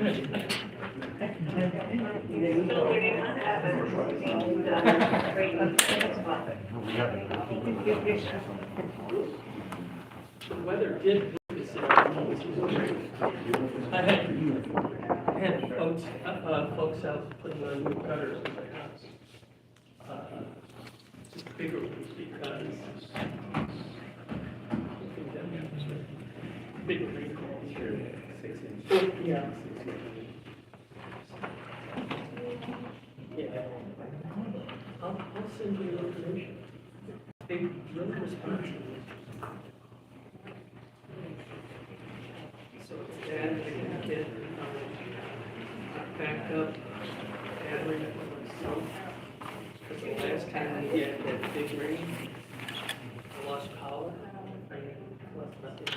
The weather did this. I had folks out putting on new gutters in my house. Just bigger ones because bigger rainfalls. Yeah. Yeah. I'll send you the information. They really respond to me. So it's dad, the kid, backed up, battery for myself. Because the last time we had that big rain, I lost power. I lost nothing.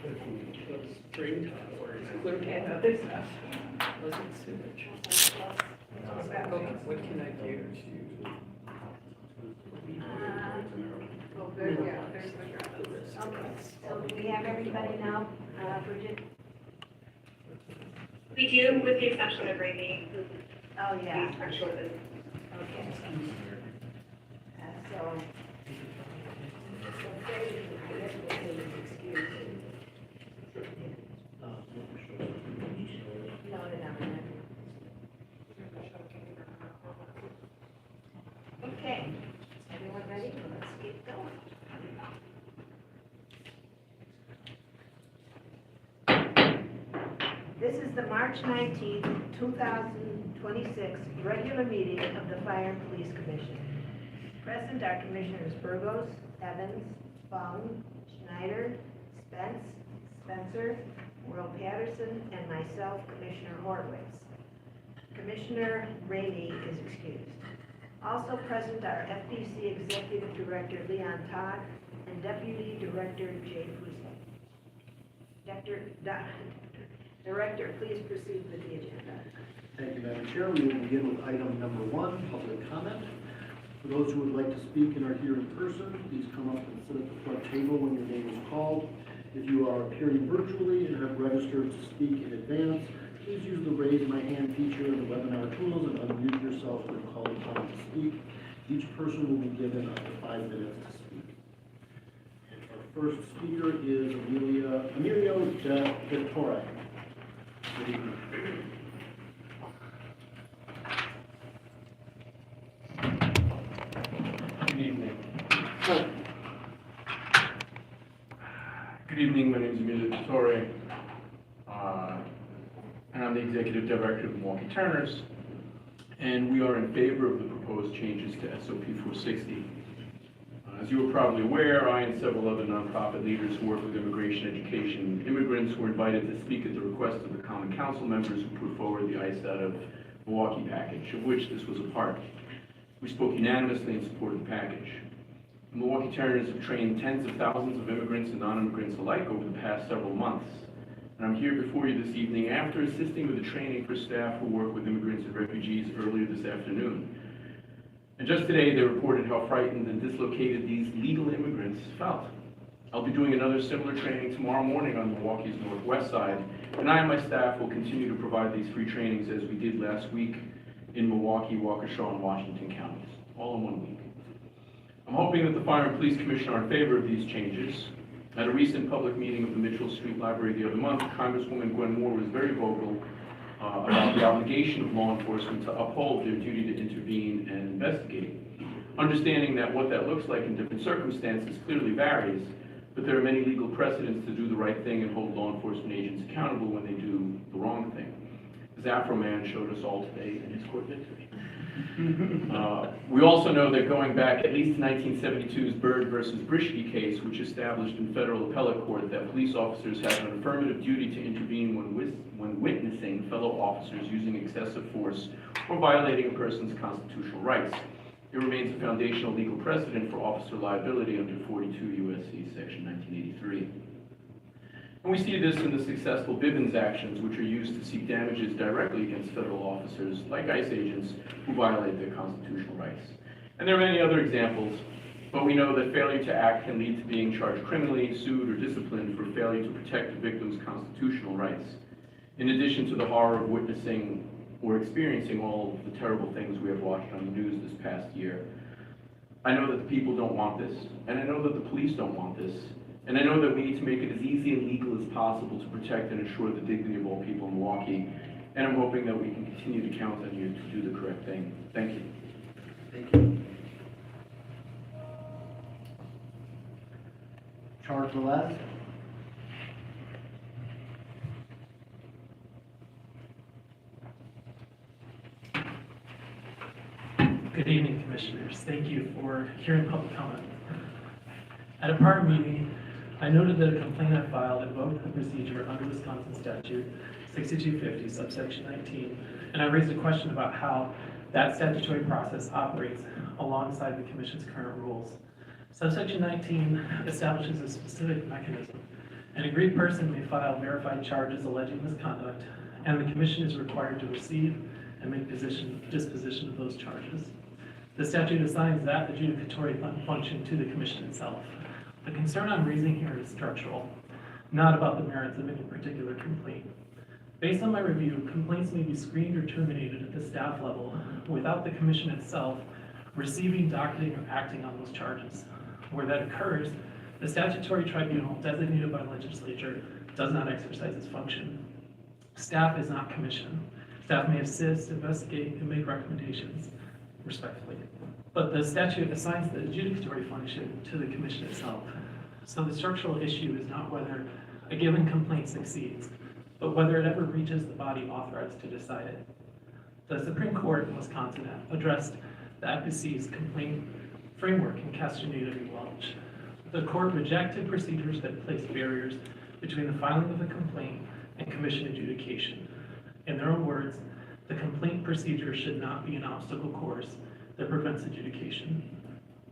It was springtime, where it's clear cat this house. Wasn't sewage. Okay, what can I do? Oh, good, yeah, there's the draft. Okay, so do we have everybody now, Bridget? We do, with the exception of Rainy. Oh, yeah, He's actually the okay. So Brady, I guess we'll take his excuse. No. Okay, everyone ready? Let's get going. This is the March 19th, 2026 regular meeting of the Fire and Police Commission. Present are Commissioners Burgos, Evans, Fung, Schneider, Spencer, Worrell Patterson, and myself, Commissioner Horowitz. Commissioner Ramey is excused. Also present are FPC Executive Director Leon Todd and Deputy Director Jay Fusil. Director, please proceed with the agenda. Thank you, Madam Chair. We will begin with item number 1, public comment. For those who would like to speak and are here in person, please come up and sit at the front table when your name is called. If you are appearing virtually and have registered to speak in advance, please use the raise my hand feature in the webinar tools and unmute yourself when called upon to speak. Each person will be given up to 5 minutes to speak. And our first speaker is Emilio de Torre. Good evening. Good evening. Good evening, my name is Emilio Torre, and I'm the Executive Director of Milwaukee Turners, and we are in favor of the proposed changes to SOP 460. As you are probably aware, I and several other nonprofit leaders who work with immigration education and immigrants were invited to speak at the request of the Common Council members who put forward the ICE Out of Milwaukee package, of which this was a part. We spoke unanimously in support of the package. The Milwaukee Turners have trained tens of thousands of immigrants and non-immigrants alike over the past several months. And I'm here before you this evening after assisting with the training for staff who work with immigrants and refugees earlier this afternoon. And just today, they reported how frightened and dislocated these legal immigrants felt. I'll be doing another similar training tomorrow morning on Milwaukee's northwest side, and I and my staff will continue to provide these free trainings as we did last week in Milwaukee, Waukesha, and Washington counties, all in 1 week. I'm hoping that the Fire and Police Commission are in favor of these changes. At a recent public meeting of the Mitchell Street Library the other month, Congresswoman Gwen Moore was very vocal about the obligation of law enforcement to uphold their duty to intervene and investigate. Understanding that what that looks like in different circumstances clearly varies, but there are many legal precedents to do the right thing and hold law enforcement agents accountable when they do the wrong thing. As Afro Man showed us all today in his court victory. We also know that going back at least to 1972's Byrd versus Brischke case, which established in federal appellate court that police officers have an affirmative duty to intervene when witnessing fellow officers using excessive force or violating a person's constitutional rights. It remains a foundational legal precedent for officer liability under 42 U.S.C. Section 1983. And we see this in the successful Bivens actions, which are used to seek damages directly against federal officers, like ICE agents, who violate their constitutional rights. And there are many other examples, but we know that failure to act can lead to being charged criminally, sued, or disciplined for failure to protect the victim's constitutional rights. in addition to the horror of witnessing or experiencing all of the terrible things we have watched on the news this past year. I know that the people don't want this, and I know that the police don't want this, and I know that we need to make it as easy and legal as possible to protect and ensure the dignity of all people in Milwaukee, and I'm hoping that we can continue to count on you to do the correct thing. Thank you. Thank you. Charles Velez. Good evening, Commissioners. Thank you for hearing public comment. At a prior meeting, I noted that a complaint I filed invoked the procedure under Wisconsin statute 6250, subsection 19, and I raised a question about how that statutory process operates alongside the Commission's current rules. Subsection 19 establishes a specific mechanism. An aggrieved person may file verified charges alleging misconduct, and the Commission is required to receive and make disposition of those charges. The statute assigns that adjudicatory function to the Commission itself. The concern I'm raising here is structural, not about the merits of any particular complaint. Based on my review, complaints may be screened or terminated at the staff level without the Commission itself receiving, docketing, or acting on those charges. Where that occurs, the statutory tribunal designated by legislature does not exercise its function. Staff is not Commission. Staff may assist, investigate, and make recommendations, respectfully. But the statute assigns the adjudicatory function to the Commission itself. So the structural issue is not whether a given complaint succeeds, but whether it ever reaches the body authorized to decide it. The Supreme Court in Wisconsin addressed the FPC's complaint framework in Castaneda v. Welch. The court rejected procedures that placed barriers between the filing of a complaint and Commission adjudication. In their own words, the complaint procedure should not be an obstacle course that prevents adjudication.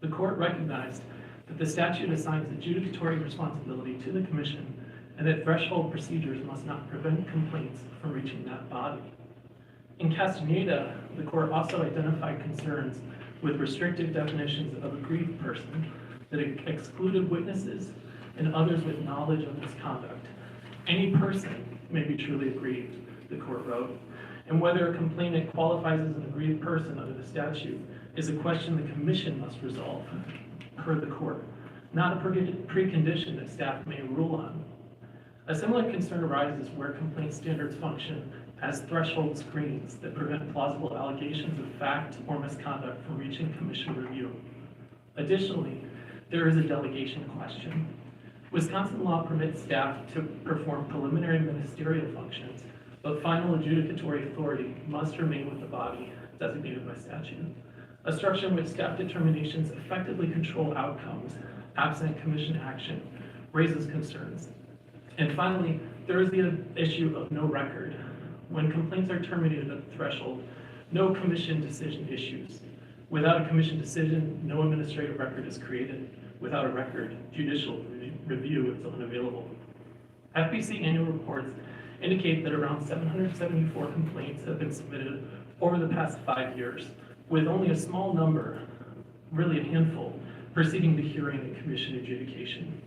The court recognized that the statute assigns adjudicatory responsibility to the Commission and that threshold procedures must not prevent complaints from reaching that body. In Castaneda, the court also identified concerns with restrictive definitions of aggrieved person that excluded witnesses and others with knowledge of misconduct. Any person may be truly aggrieved, the court wrote, and whether a complainant qualifies as an aggrieved person under the statute is a question the Commission must resolve, per the court, not a precondition that staff may rule on. A similar concern arises where complaint standards function as threshold screens that prevent plausible allegations of fact or misconduct from reaching Commission review. Additionally, there is a delegation question. Wisconsin law permits staff to perform preliminary ministerial functions, but final adjudicatory authority must remain with the body designated by statute. A structure in which staff determinations effectively control outcomes, absent Commission action, raises concerns. And finally, there is the issue of no record. When complaints are terminated at the threshold, no Commission decision issues. Without a Commission decision, no administrative record is created. Without a record, judicial review is unavailable. FPC annual reports indicate that around 774 complaints have been submitted over the past 5 years, with only a small number, really a handful, proceeding to hearing and Commission adjudication.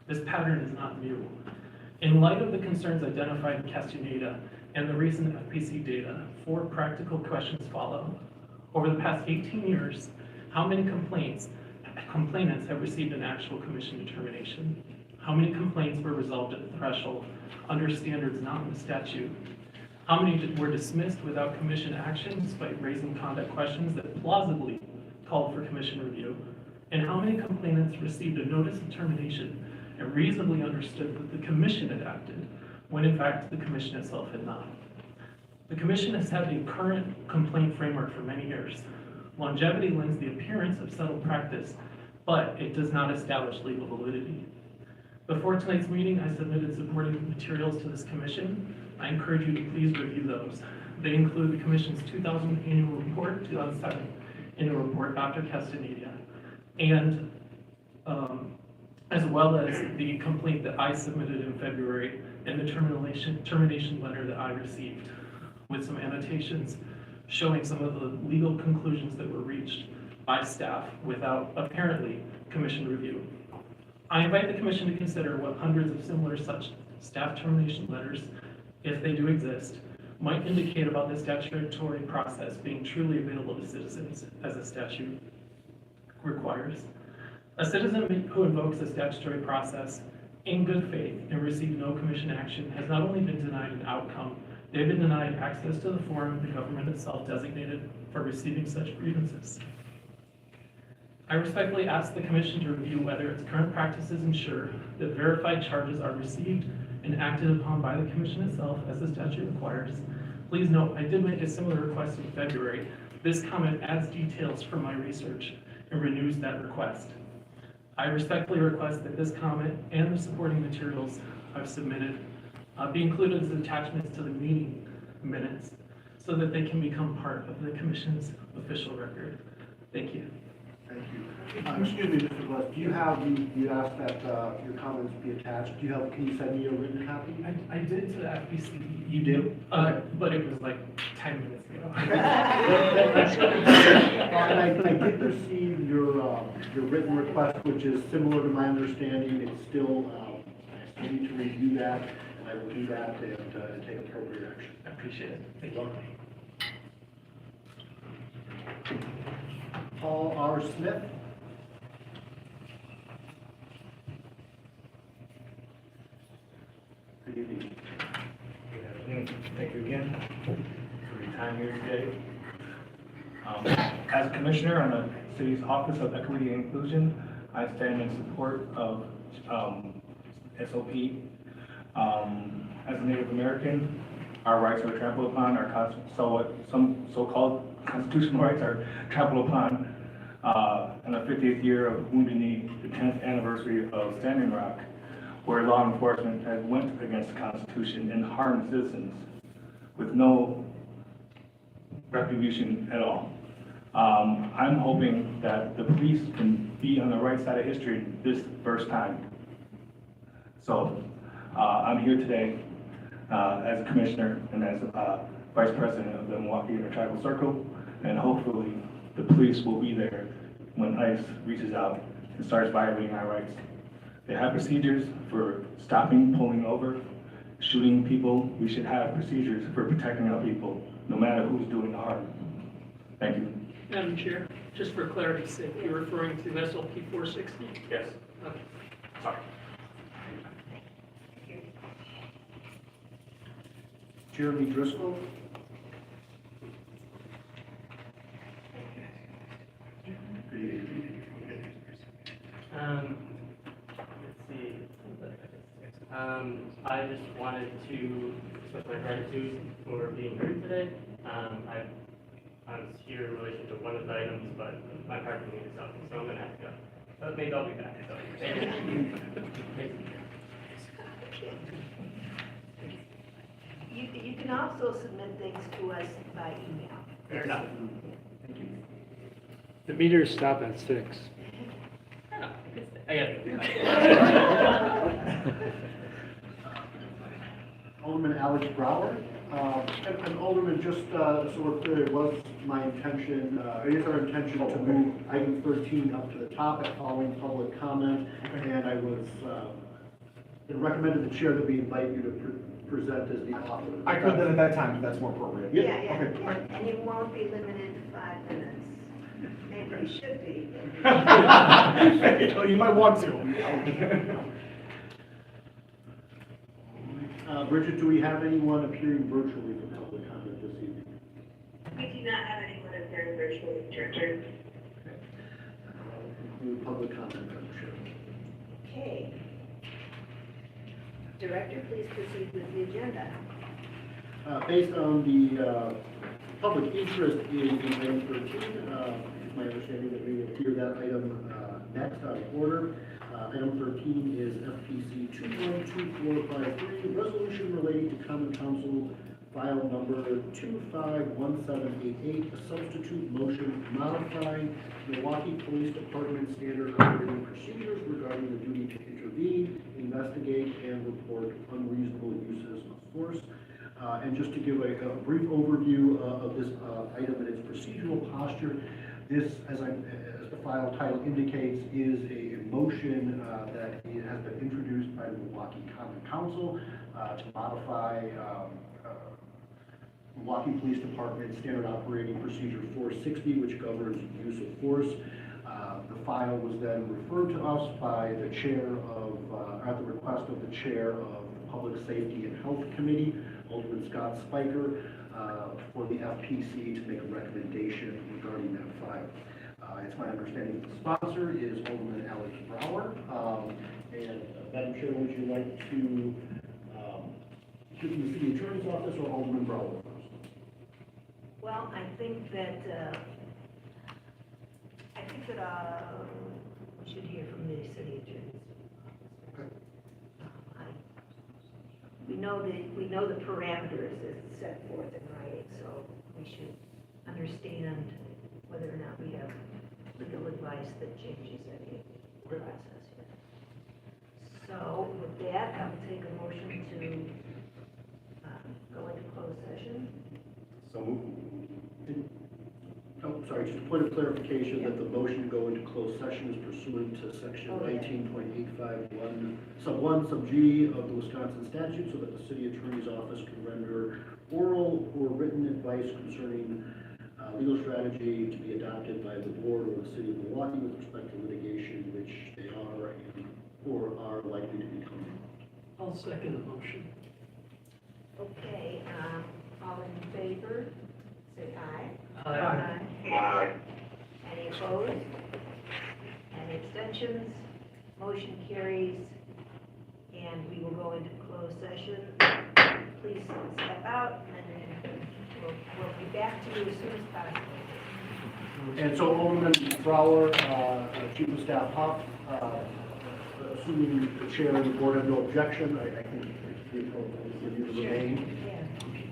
This pattern is not new. In light of the concerns identified in Castaneda and the recent FPC data, 4 practical questions follow. Over the past 18 years, how many complainants have received an actual Commission determination? How many complaints were resolved at the threshold under standards not in the statute? How many were dismissed without Commission action despite raising conduct questions that plausibly called for Commission review? And how many complainants received a notice of termination and reasonably understood that the Commission had acted, when in fact the Commission itself had not? The Commission has had the current complaint framework for many years. Longevity lends the appearance of settled practice, but it does not establish legal validity. Before tonight's meeting, I submitted supporting materials to this Commission. I encourage you to please review those. They include the Commission's 2000 annual report, 2007 annual report after Castaneda, and as well as the complaint that I submitted in February and the termination letter that I received, with some annotations showing some of the legal conclusions that were reached by staff without apparently Commission review. I invite the Commission to consider what hundreds of similar such staff termination letters if they do exist, might indicate about the statutory process being truly available to citizens as the statute requires. A citizen who invokes the statutory process in good faith and receives no commission action has not only been denied an outcome, they've been denied access to the forum the government itself designated for receiving such grievances. I respectfully ask the Commission to review whether its current practices ensure that verified charges are received and acted upon by the Commission itself as the statute requires. Please note, I did make a similar request in February. This comment adds details from my research and renews that request. I respectfully request that this comment and the supporting materials I've submitted be included as attachments to the meeting minutes so that they can become part of the Commission's official record. Thank you. Thank you. Excuse me, Mr. Bless, do you have, you asked that your comments be attached, do you have, can you send me a written copy? I did to the FPC. You did? But it was like 10 minutes ago. And I did receive your written request, which is similar to my understanding. It's still, I still need to review that, and I will do that and take appropriate action. I appreciate it. Thank you. Paul R. Smith. Good evening. Good afternoon. Thank you again for your time here today. As a commissioner on the city's Office of Equity and Inclusion, I stand in support of SOP. As a Native American, our rights are trampled upon, some so-called constitutional rights are trampled upon. In the 50th year of Wounded Knee, the 10th anniversary of Standing Rock, where law enforcement has went against the Constitution and harmed citizens with no retribution at all. I'm hoping that the police can be on the right side of history this first time. So I'm here today as a commissioner and as vice president of the Milwaukee Intertribal Circle, and hopefully the police will be there when ICE reaches out and starts violating our rights. They have procedures for stopping, pulling over, shooting people. We should have procedures for protecting our people, no matter who's doing the harm. Thank you. Madam Chair, just for clarity's sake, you're referring to SOP 460? Yes. Okay. Sorry. Jeremy Driscoll. Good evening. Let's see. I just wanted to express my gratitude for being here today. I was here in relation to one of the items, but my parking meeting is up, so I'm gonna have to go. But maybe I'll be back, so thank you. You can also submit things to us by email. Fair enough. Thank you. The meters stop at 6. Oh, I got it. Alderman Alex Brower. And Alderman, just so we're clear, it was my intention, it is our intention to move item 13 up to the top at following public comment. And I was, it recommended the chair that we invite you to present as the author. I could then at that time, if that's more appropriate. Yeah, Okay. yeah, and you won't be limited to 5 minutes. Maybe you should be. You might want to. Bridget, do we have anyone appearing virtually for public comment this evening? We do not have anyone appearing virtually, Director. Conclude public comment, Madam Chair. Okay. Director, please proceed with the agenda. Based on the public interest in item 13, it's my understanding that we will hear that item next out of order. Item 13 is FPC 212453, resolution relating to Common Council file number 251788, a substitute motion modifying Milwaukee Police Department standard operating procedures regarding the duty to intervene, investigate, and report unreasonable uses of force. And just to give a brief overview of this item and its procedural posture, this, as the file title indicates, is a motion that has been introduced by the Milwaukee Common Council to modify Milwaukee Police Department Standard Operating Procedure 460, which governs use of force. The file was then referred to us by the chair of, at the request of the chair of the Public Safety and Health Committee, Alderman Scott Spiker, for the FPC to make a recommendation regarding that file. It's my understanding that the sponsor is Alderman Alex Brower. And Madam Chair, would you like to hear from the City Attorney's Office or Alderman Brower first? Well, I think that we should hear from the city attorney's office. We know the parameters that's set forth in writing, so we should understand whether or not we have legal advice that changes any process here. So with that, I will take a motion to go into closed session. So moved. Oh, sorry, just a point of clarification that the motion to go into closed session is pursuant to section Oh, yeah. 19.851, sub 1, sub G of the Wisconsin statute, so that the city attorney's office can render oral or written advice concerning legal strategy to be adopted by the board or the city of Milwaukee with respect to litigation which they are or are likely to become. I'll second the motion. Okay, all in favor, say aye. Aye. Any opposed? Any abstentions? Motion carries, and we will go into closed session. Please step out, and then we'll be back to you as soon as possible. And so Alderman Brower, Chief of Staff Huff, assuming the chair and the board have no objection, I think it's the appropriate for you to remain. Yeah.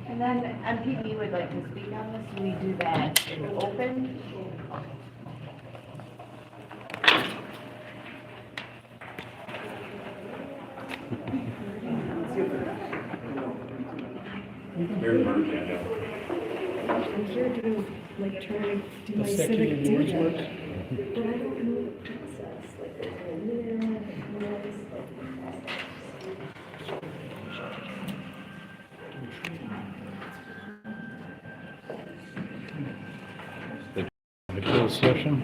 And then MPE would like to speak on this, we do that in open. I'm here to, like, try to do my civic duty. But I don't know the process, like, there's no minutes, The closed session.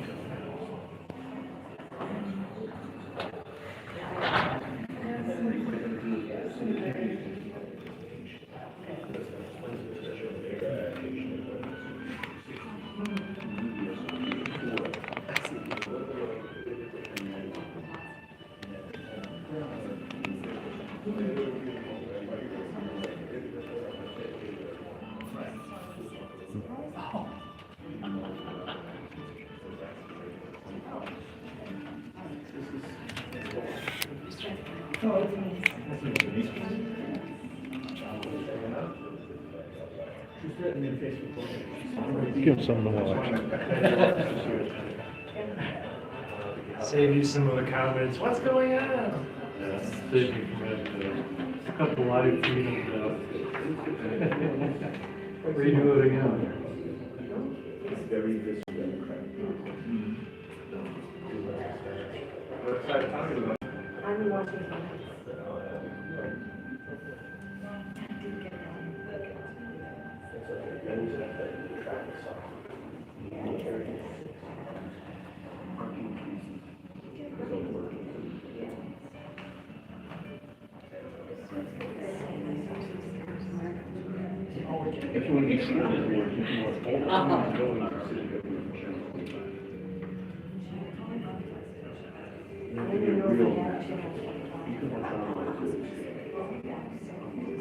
Give him something to watch. Save you some of the comments. What's going on? Thank you for a couple live freedom. Redo it again. Very disrespectful. What side of town are you on? I'm watching. If you want to be sure that you're working more full-time, going to the city government. You can watch online too.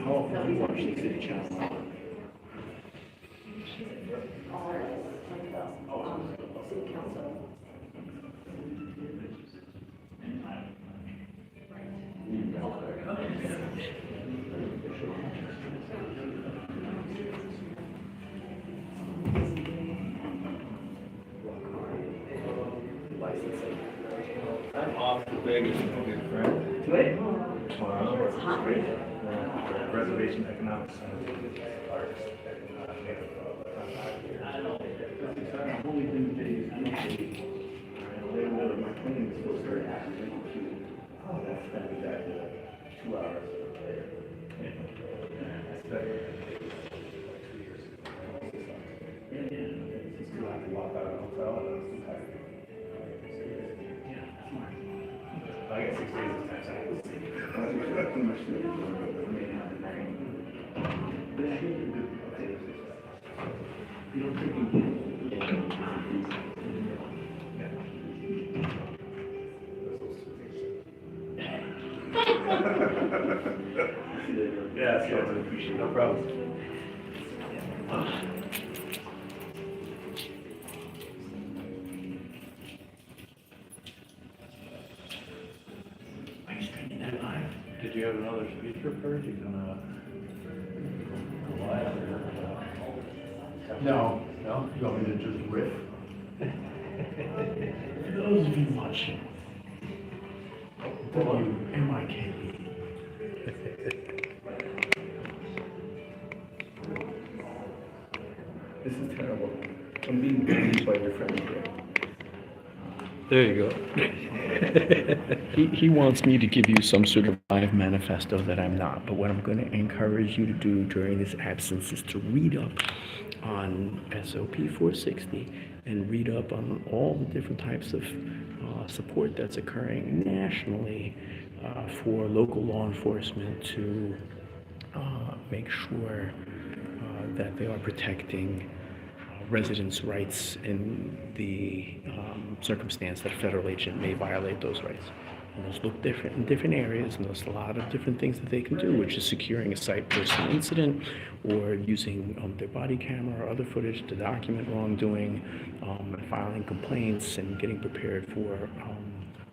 How often do you watch the city channel? City council. I'm off to Vegas, friend. Today? Tomorrow. It's hot. Reservation economics. I'm only doing days, I'm not doing. My cleaning is supposed to start after. Oh, that's exactly 2 hours. I get 6 days this time. Yeah, no problem. Did you have another speech prepared? You gonna? No, you want me to just riff? For those of you watching, MKE. This is terrible. I'm being bullied by your friend here. There you go. He wants me to give you some sort of live manifesto that I'm not, but what I'm going to encourage you to do during this absence is to read up on SOP 460 and read up on all the different types of support that's occurring nationally for local law enforcement to make sure that they are protecting residents' rights in the circumstance that a federal agent may violate those rights. And those look different in different areas, and there's a lot of different things that they can do, which is securing a site person incident or using their body camera or other footage to document wrongdoing, and filing complaints and getting prepared for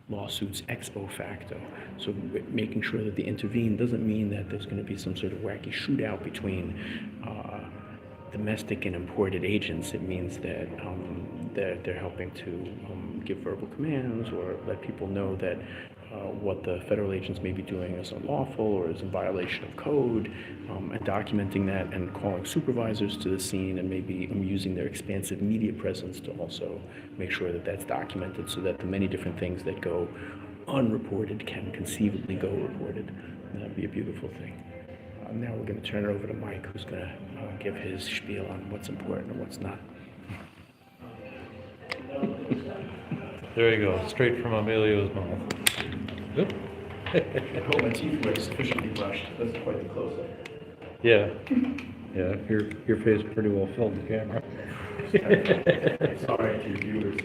lawsuits ex post facto. So making sure that the intervene doesn't mean that there's going to be some sort of wacky shootout between domestic and imported agents. It means that they're helping to give verbal commands or let people know that what the federal agents may be doing is unlawful or is in violation of code, and documenting that and calling supervisors to the scene, and maybe using their expansive media presence to also make sure that that's documented so that the many different things that go unreported can conceivably go reported. And that'd be a beautiful thing. Now we're going to turn it over to Mike, who's going to give his spiel on what's important and what's not. There you go, straight from Emilio's mouth. Good. I hope my teeth were sufficiently brushed. That's quite the close-up. Yeah, yeah, your face pretty well filled the camera. Sorry to your viewers.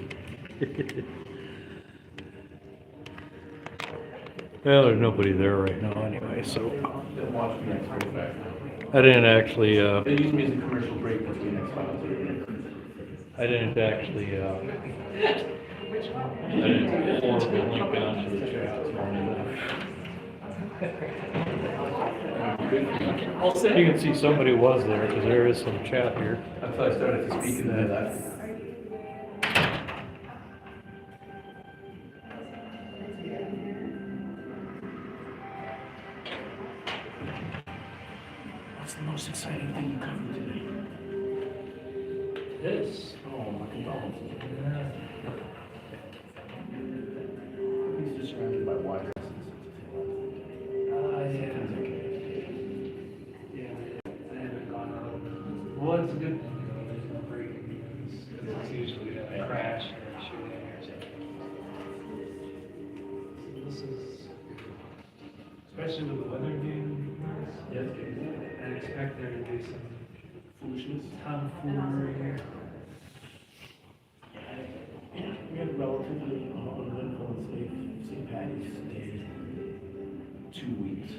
Well, there's nobody there right now anyway, so They'll watch me next go back. I didn't actually, They use me as a commercial break between X-Files. I didn't actually, I didn't forward the link onto the chat. You can see somebody was there, because there is some chat here. Until I started to speak and then I left. What's the most exciting thing you covered today? This? Oh, my condolences. He's just surrounded by wires. I haven't gone on. Well, it's a good thing, you know, there's no breaking news, because it's usually a crash or a shooting or something. So this is, especially with the weather being nice. Yes. I expect there to be some foolishness, tomfoolery. Yeah, we had a relatively uneventful and safe St. Patty's Day 2 weeks.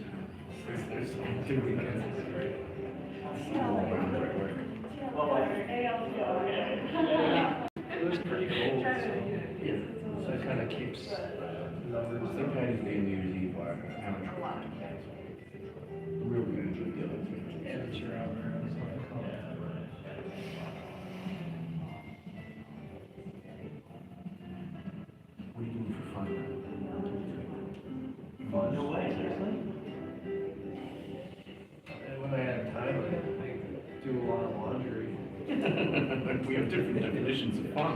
There's some good weekends, right? It was pretty cold, so it kind of keeps numbers. St. Patty's Day and New Year's Eve are amateur. Real usually the other two. Amateur hour. What are you doing for fun? No way, seriously? And when I have time, I do a lot of laundry. We have different definitions of fun.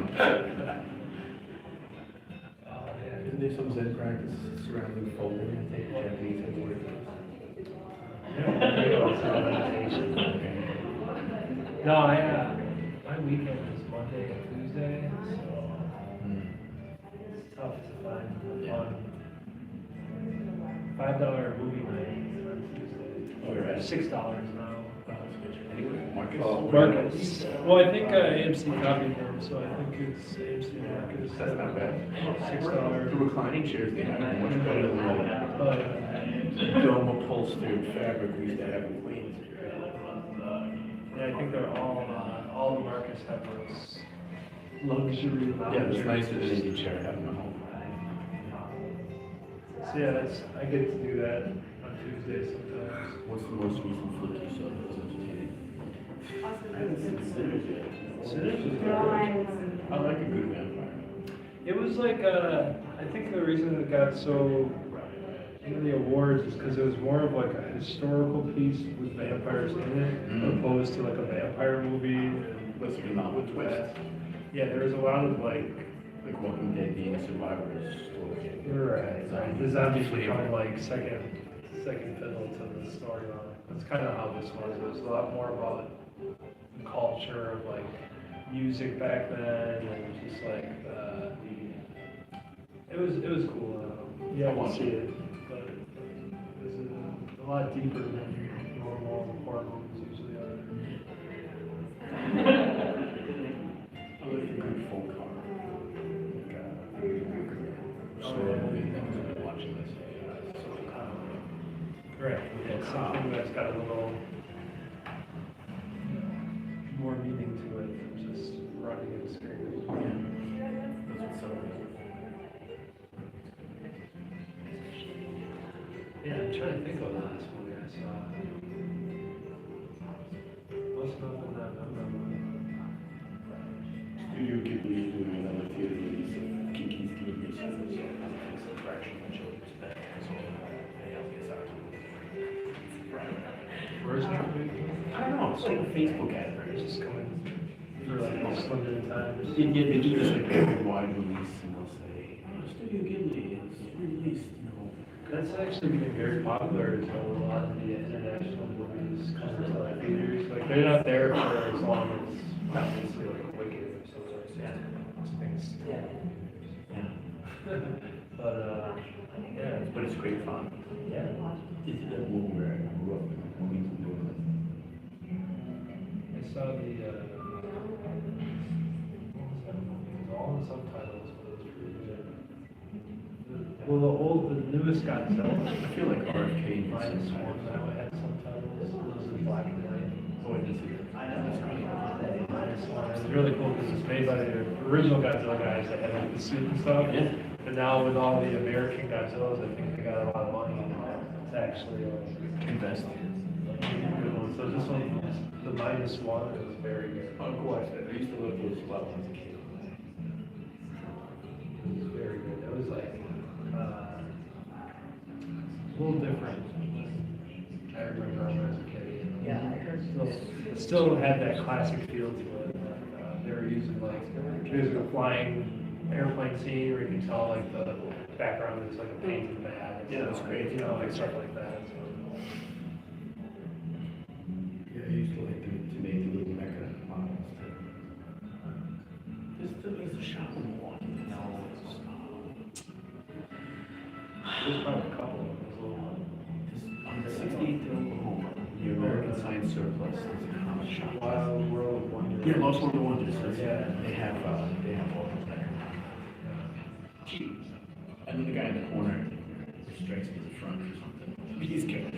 Isn't there some Zen practice surrounding folding and taking Japanese headboard? No, my weekend is Monday and Tuesday, so it's tough to find fun. $5 movie night on Tuesday. Or $6 now. Marcus. Well, I think AMC copied them, so I think it's AMC Marcus. That's not bad. $6. The reclining chairs, they have much better than the dome upholstered fabric we used to have in Queens. Yeah, I think they're all the Marcus have those luxury lounge. Yeah, it's nicer than any chair I have in my home. So yeah, I get to do that on Tuesdays sometimes. What's the most recent flick you saw that was entertaining? I haven't seen Sinners yet. Sinners is good. I like a good vampire. It was like, I think the reason it got so in the awards is because it was more of like a historical piece with vampires in it, opposed to like a vampire movie. With a novel twist. Yeah, there was a lot of like Walking Dead being a survivor's story. right. The zombies become like second fiddle to the storyline. That's kind of how this was. It was a lot more about the culture of like music back then, and just like it was cool. Yeah, I want to see it, but it was a lot deeper than normal horror movies usually are. I like a good folk horror. Watching this. Right, yeah, something that's got a little more meaning to it than just running and screaming. Yeah, I'm trying to think of the last movie I saw. Must not have been that memorable. Studio Ghibli is doing another theater release of Kiki's Delivery System, so it's a fraction of children's back. So, Where's that movie? I don't know, it's like a Facebook ad. It's just coming for like a limited time. They do this like a wide release and they'll say, Studio Ghibli, it's released, you know. That's actually been very popular, so a lot of the international movies come to like theaters. Like they're not there for as long as obviously like Wicked or something like that. Things. Yeah. But yeah, But it's great fun. yeah. It's that movie where I grew up in Queens and Brooklyn. I saw all the subtitles, but it was pretty good. Well, the newest Godzilla. I feel like RFK Minus one now had subtitles. Those in black and white. Oh, it is. Minus one. It was really cool because it's made by the original Godzilla guys that had like the suit and stuff. Yeah. But now with all the American Godzillas, I think they got a lot of money to actually Invest. good ones. So this one, the minus one, it was very good. Oh, cool. I used to love those levels as a kid. It was very good. It was like a little different. I remember when I was a kid. Yeah, I heard. It still had that classic feel to it. They were using like, there's a flying airplane scene where you can tell like the background is like a painted bag. Yeah, that's great. You know, like stuff like that. So. Yeah, I used to like to make the little mecha models too. There's a shop in Milwaukee. No, There's probably a couple of them. There's a little one. on the 68th in Oklahoma, the American Science Surplus, there's a comic shop. Wild World of Wonder. Yeah, Lost World of Wonders. Yeah. They have all those there. Cheap. And then the guy in the corner strikes me as a front or something. He's good.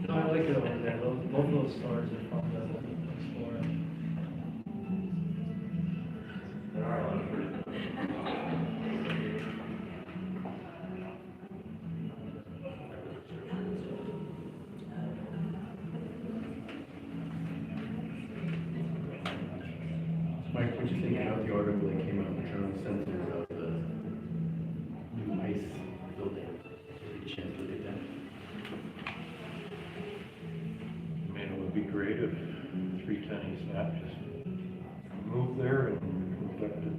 No, I like it over there. Both of those stores are fun to explore. There are a lot of pretty. Mike, what you think about the article that came out in the Journal Sentinel about the new ICE building? Did you chance to look at that? I mean, it would be great if 310 Snap just moved there and conducted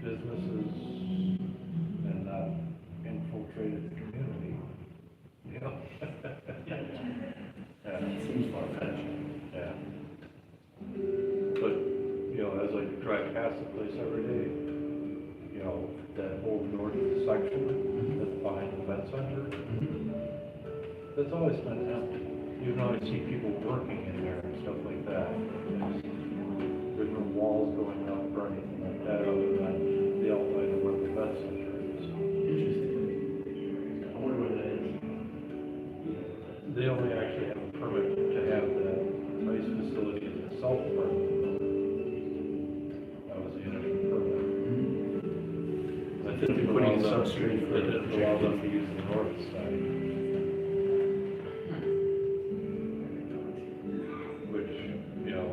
businesses and not infiltrated the community. You know? the place every day. You know, that whole north section that's behind the vet center, that's always been empty. You know, I see people working in there and stuff like that. There's no walls going up or anything like that other than the outline of where the vet center is. Interesting. I wonder what that is. They only actually have a permit to have that ice facility in the south part of the building. That was the initial permit. I think They're putting a substrate for They didn't allow them to use the north side. Which, you know,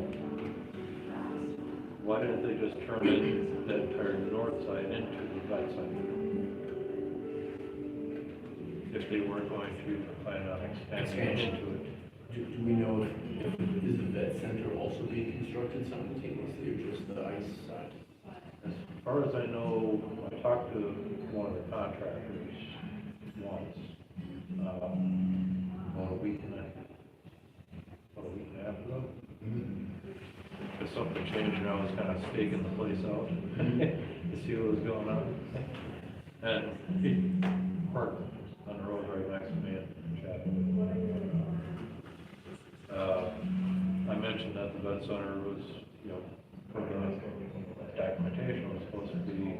why didn't they just turn in that entire north side into the vet center? If they weren't going to plan on expanding into it. Do we know if is the vet center also being constructed simultaneously or just the ice side? As far as I know, I talked to one of the contractors once, about a week and a half ago. Because something changed and I was kind of staking the place out to see what was going on. And he parked on the road right next to me and chatted. I mentioned that the vet center was, you know, for the documentation was supposed to be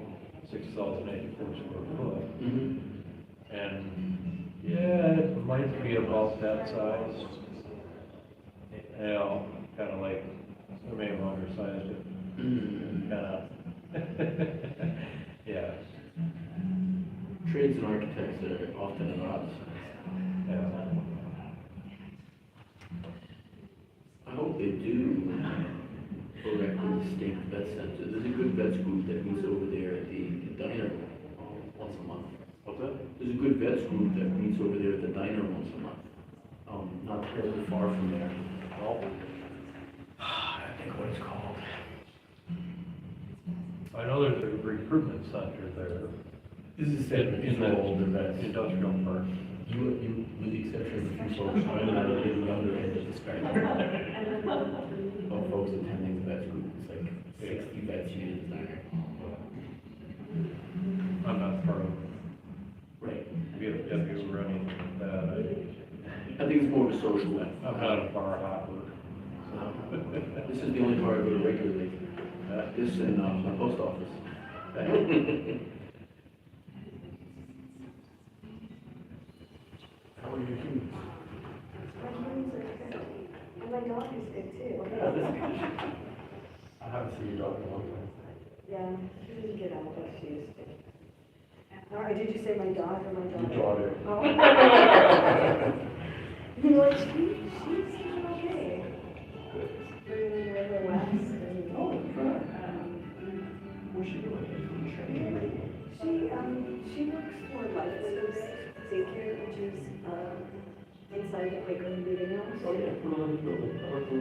6,084 square foot. And, yeah, it might be about that size. You know, kind of like, I may have undersized it. Kind of, yeah. Trades and architects are often an odds. Yeah. I hope they do correctly state the vet center. There's a good vets group that meets over there at the diner once a month. What's that? There's a good vets group that meets over there at the diner once a month. Not terribly far from there. Well, I think what it's called. I know there's a recruitment center there. This is In that all the vets. industrial park. You, with the exception of a few folks, I'm at the younger end of the spectrum. Of folks attending the vets group, it's like 60 vets here in the diner. I'm not part of Right. VFW or anything like that. I think it's more of a social event. I'm not a bar hopper. This is the only part I go to regularly. This and my post office. How are your humans? And my dog is good too. I haven't seen your dog in a long time. Yeah, she didn't get out, but she used to. Or did you say my dog or my daughter? Your daughter. Oh. You know what, she's doing okay. Living in the West and. Oh, good. What's she doing? She works for Life's daycare, which is, inside the playground meeting house. Oh, yeah, put on the building. I went to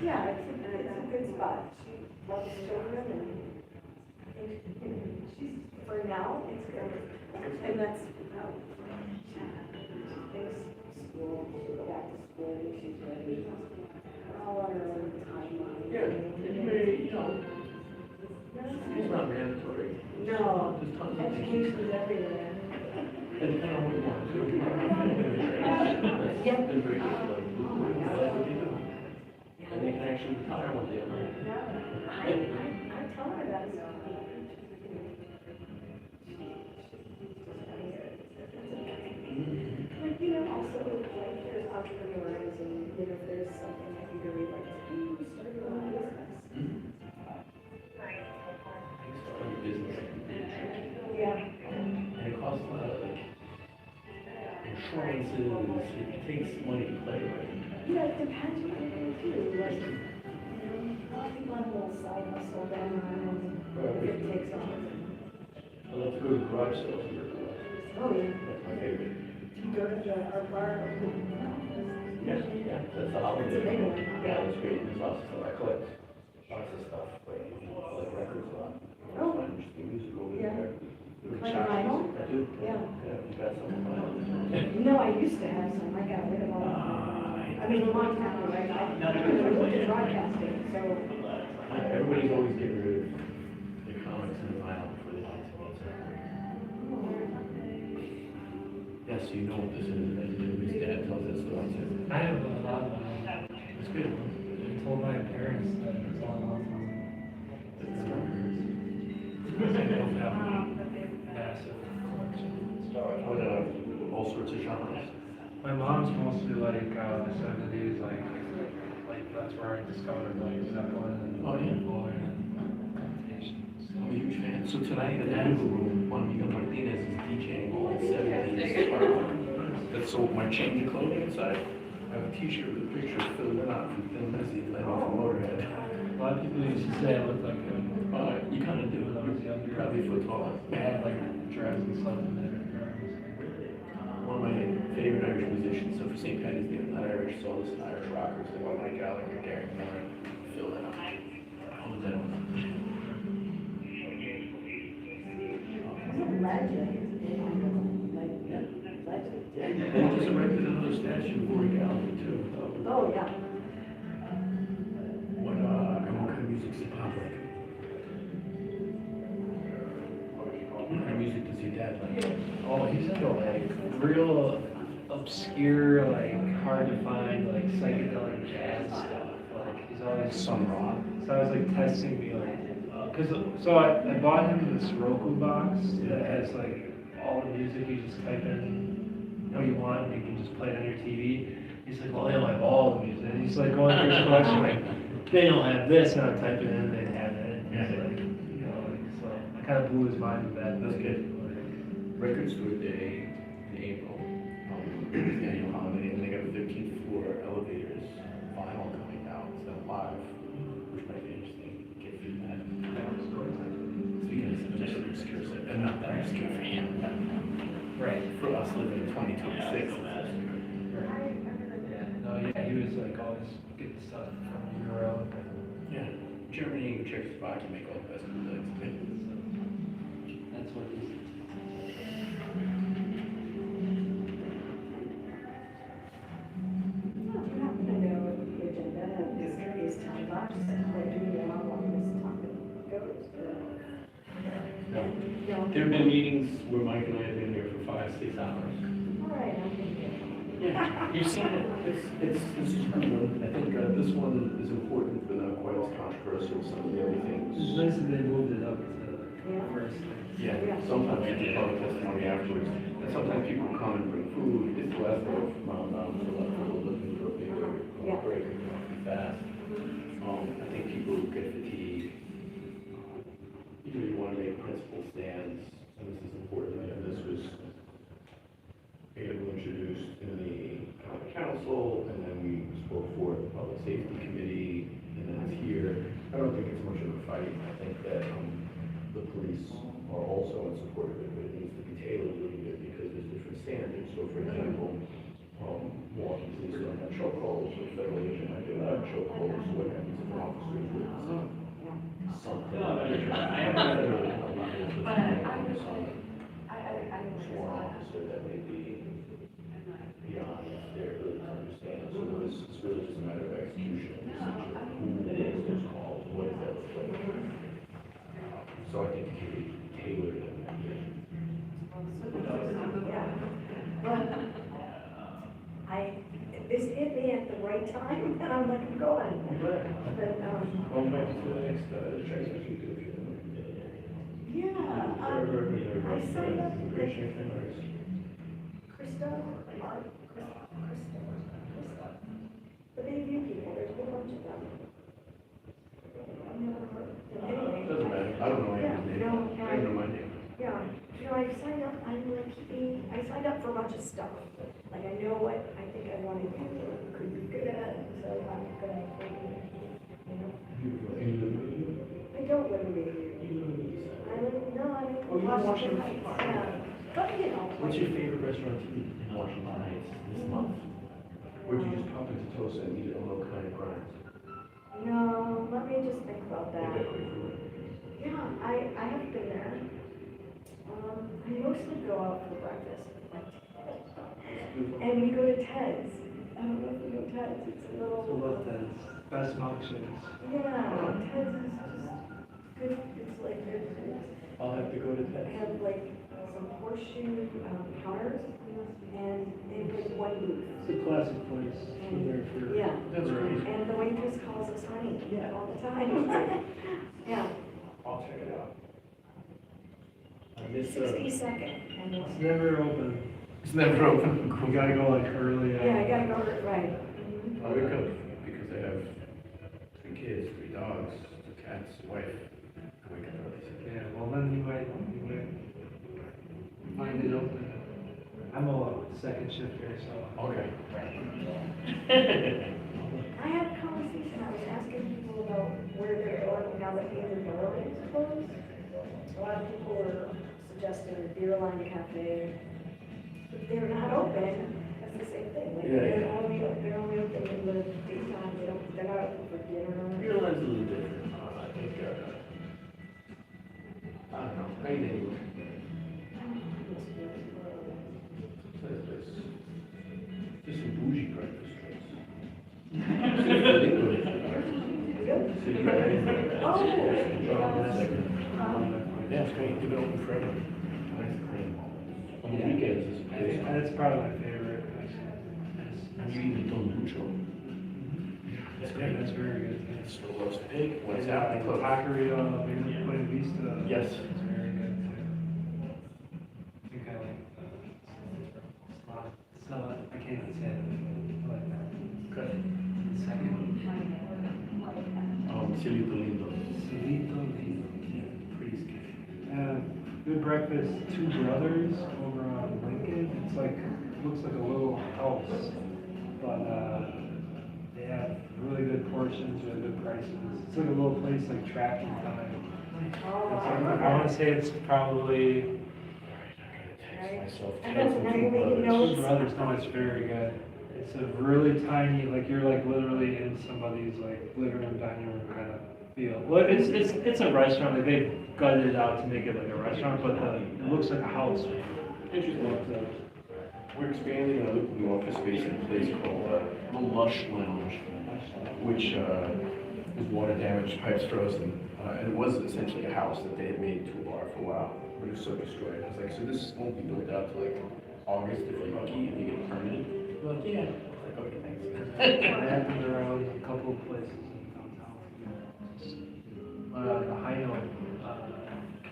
Yeah, it's a good spot. She loves children and I think, you know, she's, for now, it's good. And that's, she thinks school, she'll go back to school when she's ready. We're all on our own timeline. Yeah, and maybe, you know, it's not mandatory. No, There's tons of things. education's everywhere. And depending on what you want to do. Yeah. Been very good, like, what do you do? And they can actually retire one day, right? I tell her that. Like, you know, also, like, there's entrepreneurs and, you know, if there's something that you really like to do, start your own business. Start a business. Yeah. And it costs a lot of, like, insurances, it takes money to play, right? Yeah, it depends what you do too, like, you know, a lot of people have a little side hustle going on, and if it takes off. I love to go to garage sales here. Oh, yeah. That's my favorite. You go to our bar. Yeah, that's the holiday. It's a big one. Yeah, it's great, there's lots of stuff, I collect lots of stuff, like records a lot. Oh. Find interesting music over Yeah. there. Like vinyl? I do. Yeah. Yeah, you got some vinyl. No, I used to have some, I got rid of all. I mean, a long time ago, I looked at broadcasting, so Everybody's always getting rid of their comics and vinyl before they get to what's yes, you know what this is, and his dad tells that story. I have a lot of, It's good. I told my parents that it's all nonsense. They don't have a massive collection. What, all sorts of genres. My mom's mostly like, the seventies, like that's where I discovered like Zeppelin and Oh, yeah. Floyd and Temptations. I'm a huge fan. So tonight in the Animal Room, one of Miguel Martinez is DJing all 70s. That's sold my change of clothing inside. I have a t-shirt with a picture of Phil Lynott from Thin Lizzy and Lenny from Motorhead. A lot of people used to say I looked like him. You kind of do. When I was younger. Probably a foot taller. I had like dreads and stuff in there. One of my favorite Irish musicians, so for St. Patty's Day, I'm not Irish, so all this Irish rockers, they want Mike Gallagher, Gary Miller, Phil Lynott. All of them. They just erected another statue of Rory Gallagher too. Oh, yeah. What kind of music's hip hop like? What kind of music does your dad like? Oh, he's into like real obscure, like hard to find, like psychedelic jazz stuff. Like he's always Some rock. So I was like testing me like, so I bought him this Roku box that has like all the music. You just type in what you want and you can just play it on your TV. He's like, well, they don't have all the music. And he's like going through his collection like, they don't have this, and I'm typing in, they have it. And he's like, you know, like, so I kind of blew his mind with that. That's good. Record Store Day in April, the annual holiday, and they got a 13th floor elevators vinyl coming out, so live, which might be interesting. Get through that. Speaking of just obscure stuff, and not that obscure for him. Right. For us living in 2026. Yeah, he was like always getting stuff from Europe. Yeah, Germany and Czechoslovakia make all the best goods. That's what he's. Do you happen to know what the agenda of this various time box that do you know on this topic goes? No. There have been meetings where Mike and I have been here for 5-6 hours. All right, I'm thinking. Yeah, you've seen it. This is a good one. I think this one is important, but not quite as controversial as some of the other things. It's nice that they moved it up to first. Yeah, sometimes you do public testimony afterwards, and sometimes people come and bring food. It's the last day from for a lot of people looking for a bigger break and going too fast. I think people get fatigued. You really want to make principled stands, and this is important. And this was introduced in the county council, and then we spoke for the public safety committee, and then it's here. I don't think it's much of a fight. I think that the police are also in support of it, but it needs to be tailored a little bit because there's different standards. So for example, Milwaukee police don't have chokeholds, or federal agent might be allowed chokeholds, so what happens if an officer is with something? I haven't read it a lot of sworn officer that may be beyond their ability to understand. So it's really just a matter of execution, who it is that's called, what does that look like? So I think it can be tailored and This hit me at the right time, and I'm like, I'm going. But, well, maybe to the next transaction. yeah, I signed up with Krista, the Bayview people, there's a whole bunch of them. I've never heard, anyway. Doesn't matter, I don't know anyone's name, I don't know my name. Yeah, I signed up, I signed up for a bunch of stuff. Like, I know what I think I want to do, or could be good at, so I'm gonna, you know. I don't live in Bayview. I live in Washington Heights, yeah. But, you know. What's your favorite restaurant to eat in Washington Heights this month? Or do you just pop into Tosa and eat it on low kind of grinds? No, let me just think about that. Maybe I'll wait for it. Yeah, I haven't been there. I mostly go out for breakfast. And we go to Ted's. I don't know if you know Ted's. It's a little. So what does? Best functions. Yeah, Ted's is just good, it's like, I'll have to go to they that. have like some horseshoe counters, and they have like one booth. It's a classic place. We're there for. Yeah. That's great. And the waitress calls us honey Yeah. all the time. Yeah, I'll check it out. 62nd. And It's never open. It's never open. You gotta go like early. yeah, I gotta go, right. Mhm. I wake up because I have 3 kids, 3 dogs, 2 cats, wife. I wake up early. Yeah, well then you might find it open. I'm a second shifter, so. Okay. I had a conversation, I was asking people about where they're going now that Haven Door is closed. A lot of people were suggesting a beer line cafe. But they're not open, that's the same thing. Like, Yeah, they're yeah. only open in the daytime, they're not open for dinner. Your line's a little different. I think, I don't know, I eat anywhere. Just some bougie breakfast Yeah, it's great, keep it open forever. Nice and clean. On the weekends, it's, That's probably my favorite. and you eat the Don Mucho. That's great, that's very good. It's the roast pig, when it's Yeah, out, like they the cook. taqueria, maybe Buena Vista. Yes. It's very good too. I think I like, it's not, I can't even say it. I like that. Okay. The second one. Chilito lindo. Solito Lindo. Pretty scary. Good breakfast, Two Brothers over on Lincoln. It's like, looks like a little house, but, they have really good portions, really good prices. It's like a little place like Tracking Time. I want to say it's probably Myself, I know, now you're making notes. Two Brothers. No, it's very good. It's a really tiny, like you're like literally in somebody's like living room, dining room kind of feel. Well, it's a restaurant. Like they gutted it out to make it like a restaurant, but it looks like a house. Interesting. We're expanding a new office space in a place called the Lush Lounge, which was water damaged, pipes frozen, and it was essentially a house that they had made into a bar for a while, but it was so destroyed. I was like, so this won't be built out till like August if you're lucky, if you get it permitted? They're like, yeah. I was like, okay, thanks. I have been around a couple of places in downtown. The High Note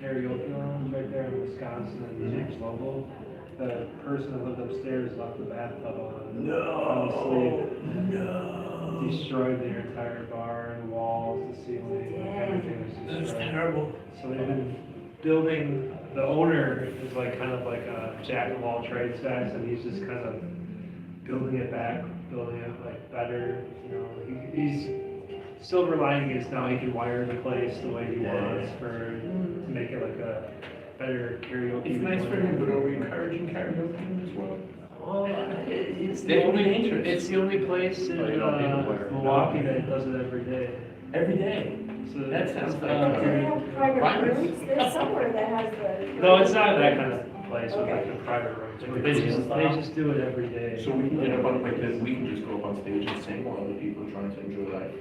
karaoke lounge right there in Wisconsin and James Lovell. The person that lived upstairs left the bathtub on. Fell asleep. No. Destroyed their entire bar and walls, the ceiling, like everything was destroyed. terrible. So they've been building, the owner is like kind of like a jack of all trades guys, and he's just kind of building it back, building it like better, you know. He's silver lining is now he can wire the place the way he wants to make it like a better karaoke. It's nice for him, but are we encouraging karaoke as well? Well, it's They the have only, any interest. it's the only place in Oh, you don't need to wear it. Milwaukee that does it every day. Every day. So That sounds like, Do they have private Private. rooms? There's somewhere that has the. No, it's not that kind of place with like Okay. a private room. Like They a just, casino they style? just do it every day. So we can get up on, like, then we can just go up on stage and sing while other people are trying to enjoy life.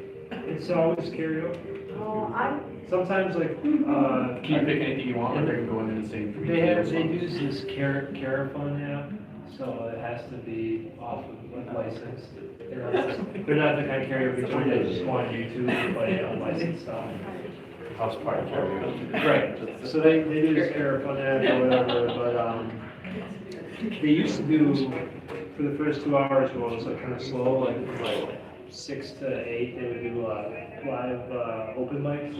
It's always karaoke. Oh, I'm, Sometimes like, Can you pick anything you want, or they can go in and sing 3 they songs? use this Carafone app, so it has to be off of like licensed. They're not the kind of karaoke joint that just go on YouTube and play unlicensed stuff. House party karaoke. Right, so they do this Carafone app or whatever, but, they used to do, for the first 2 hours, it was like kind of slow, like from like 6 to 8, they would do live open mics.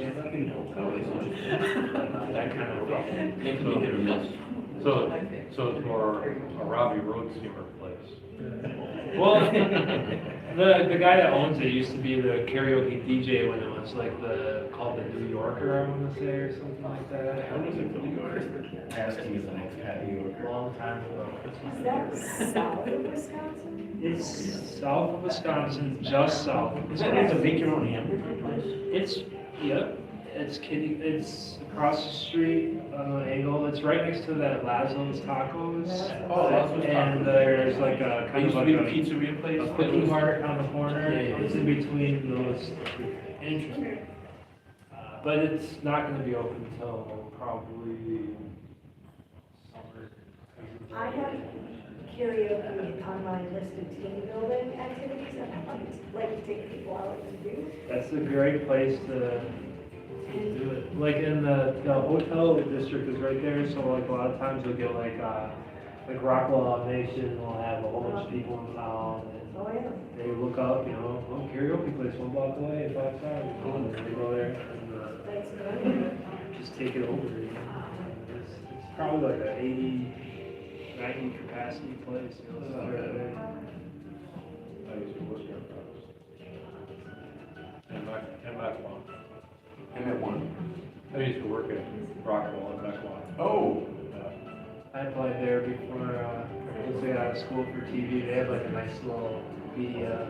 That kind of stuff. It can be hit or miss. So it's more a Robbie Road singer place. Well, the guy that owns it used to be the karaoke DJ when it was like called the New Yorker, I want to say, or something like that. How was it for New York? Asking is an expat New Yorker. Long time ago. is that south of Wisconsin? It's south of Wisconsin, just south. Is that like to make your own hamburger place? It's, yeah, It's across the street on an angle. It's right next to that Lazo's Tacos. Oh, Lazo's Tacos. And there's like a There kind of used to like be a a pizzeria place. a cookie mart on the corner. Yeah, yeah, It's in between those. Interesting. But it's not gonna be open until probably summer. I have karaoke on my list of team building activities that I'd like to take people out and do. That's a great place to do it. Like in the hotel district is right there, so like a lot of times you'll get like Rockwell Nation will have a whole bunch of people in town. And Oh, yeah. they look up, you know, oh, karaoke place 1 block away, 5 stars, and they go there and That's good. just take it over. You know? It's probably like a 80, 90 capacity place. You know, it's very big. I used to work at Mequon. And that one. I used to work at Rockwell and Mequon. Oh, I applied there before I was out of school for TV. They have like a nice little media.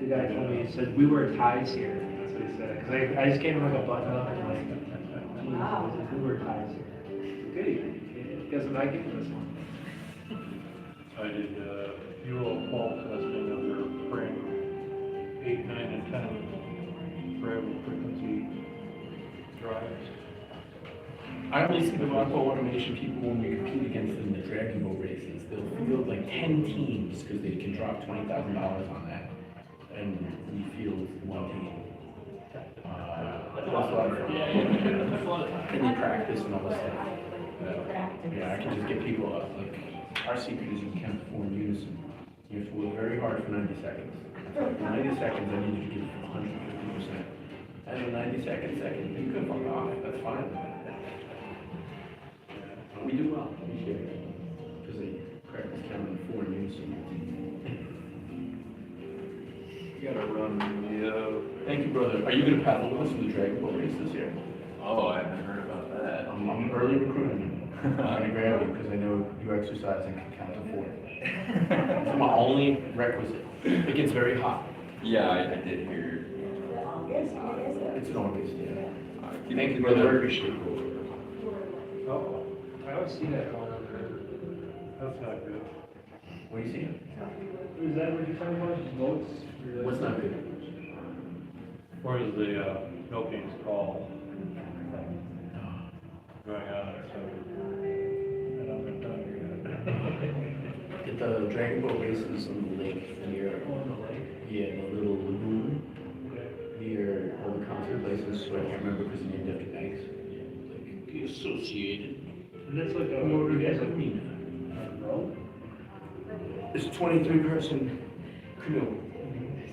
The guy told me, he said, we wear ties here. That's what he said. Because I just came in like a button up and like, Wow. he said, we wear ties here. Good. Guess what I get for this one? I did fuel fault testing of their frame 8, 9, and 10 variable frequency drives. I only see the Rockwell Automation people when we compete against them in the Dragon Boat races. They'll field like 10 teams because they can drop $20,000 on that. And we field one team. That's a lot of fun. And they practice and all this stuff. Yeah, I can just get people up. Like, our secret is you can't perform unison. You have to work very hard for 90 seconds. For 90 seconds, I need you to give 150%. And the 90-second, you can fuck off. That's fine. We do well. We share it. Because they practice counting 4 in unison. You gotta run the, Thank you, brother. Are you going to paddle with us in the Dragon Boat race this year? oh, I haven't heard about that. I'm early recruiting. I'm going to grab you because I know you exercise and can count to 4. It's my only requisite. It gets very hot. Yeah, I did hear. Yes, it is. It's an August, yeah. Thank you, brother. Appreciate it. Oh, I always see that going on there. That's not good. What do you see? Is that what you're talking about? Just boats? What's not good? Where is the milking call going on? So, I haven't done it yet. Get the Dragon Boat races on the lake near, On the lake? yeah, the little lagoon near all the concert places. So I can't remember because it's named after banks. Like the Associated. And that's like a, Motor you guys like Arena. row? It's a 23-person canoe.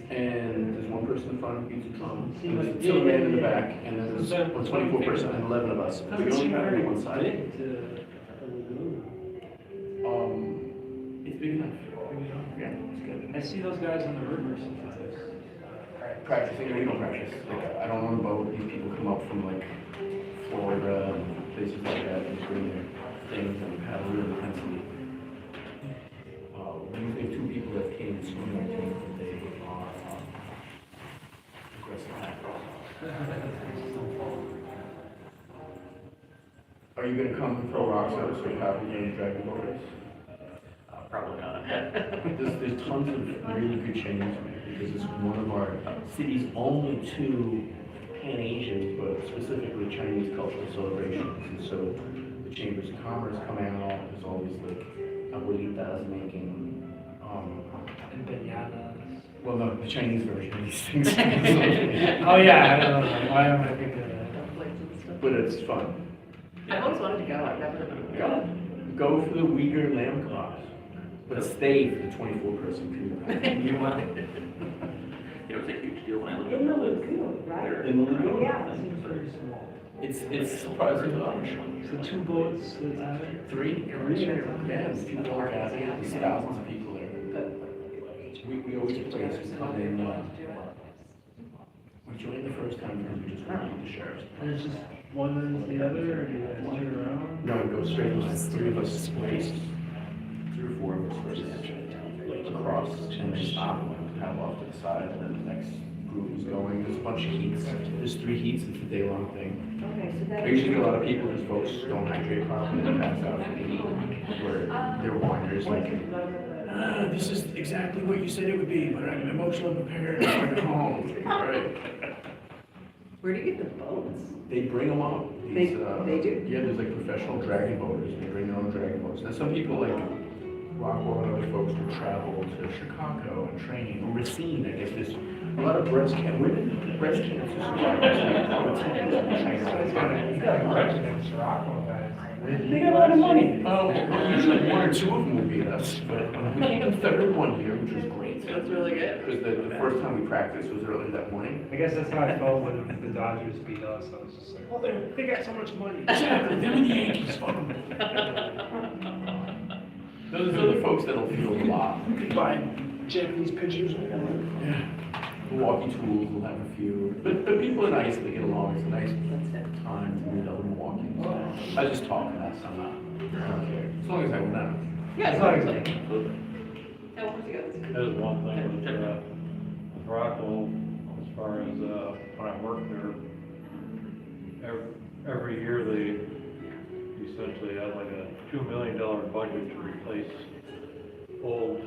And there's 1 person in front of each drum, and there's a man in the back, and then there's a 24-person and 11 of us. We only have on one side. It's big enough. Yeah, it's good. I see those guys on the river sometimes. Practicing, we don't practice. Like, I don't own a boat. These people come up from like Florida and places like that and bring their things and paddle really intensely. Usually 2 people that came and swim like me, they are aggressive paddlers. Are you gonna come and throw rocks at us or paddle during the Dragon Boat race? Probably not. There's tons of really good chains, because it's one of our city's only 2 Pan-Asian, but specifically Chinese cultural celebrations. And so the Chambers of Commerce come out, there's always like abuelitas making, Empanadas. well, no, the Chinese version of these things. Oh, yeah, I don't know. Why am I thinking of that? But it's fun. I've always wanted to go, I've never been. Go for the Uyghur lamb chops, but stay for the 24-person crew. You want it? It was a huge deal when I lived In the lagoon, right? In the lagoon. Yeah. Seems very small. It's surprisingly large. So 2 boats at a time? 3. Yeah, people are gathering, there's thousands of people there. We always place, we come in, we joined the first time because we just wanted the sheriff's. And it's just one and the other, or do you guys turn around? No, it goes straight, there's 3 of us race, 3 or 4 of us versus like across and then stop, have off to the side, and then the next group is going. There's a bunch of heats. There's 3 heats. It's a day-long thing. Okay, so I that. usually get a lot of people because folks don't hydrate properly and pass out from the heat, where they're whiners like, this is exactly what you said it would be, but I'm emotionally prepared to bring it home. Right. Where do you get the boats? They bring them up. They These, do? Yeah, there's like professional dragon boaters. They bring their own dragon boats. Now, some people like Rockwell and other folks will travel to Chicago and train, or Racine. I guess there's a lot of breast cancer. Women, breast cancer survivors. You got a residence, Rockwell guys. They got a lot of money. Usually 1 or 2 of them would be us, but we came in third one here, which was great. That's really good. Because the first time we practiced was early that morning. I guess that's how I felt when the Dodgers beat us. I was just like, oh, they got so much money. Exactly, them and the Yankees, fuck 'em. Those are the folks that'll feel a lot. You can buy Japanese pitchers. Yeah. Milwaukee tools will have a few, but people are nice, they get along, it's a nice time to meet other Milwaukeeans. I just talk less, I don't care, as long as I win out. Yeah, As long as I There's one thing with Rockwell, as far as, when I worked there, every year they essentially had like a $2 million budget to replace old,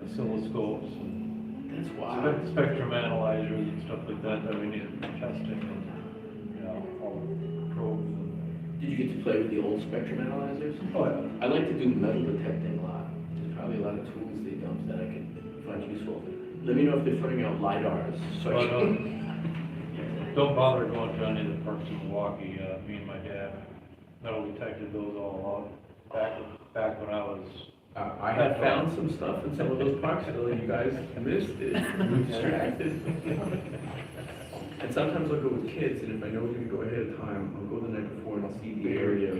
oscilloscopes and That's wild. spectrum analyzers and stuff like that we needed for testing and, all the probes and. Did you get to play with the old spectrum analyzers? Oh, yeah. I like to do metal detecting a lot. There's probably a lot of tools they dump that I could find useful. Let me know if they're putting out LiDARs, so I can... Don't bother going to any of the parks in Milwaukee. Me and my dad metal detected those all along, back when I was. I had found some stuff in some of those parks that you guys missed it. Distracted. And sometimes I'll go with kids, and if I know we're gonna go ahead of time, I'll go the night before and I'll see the area.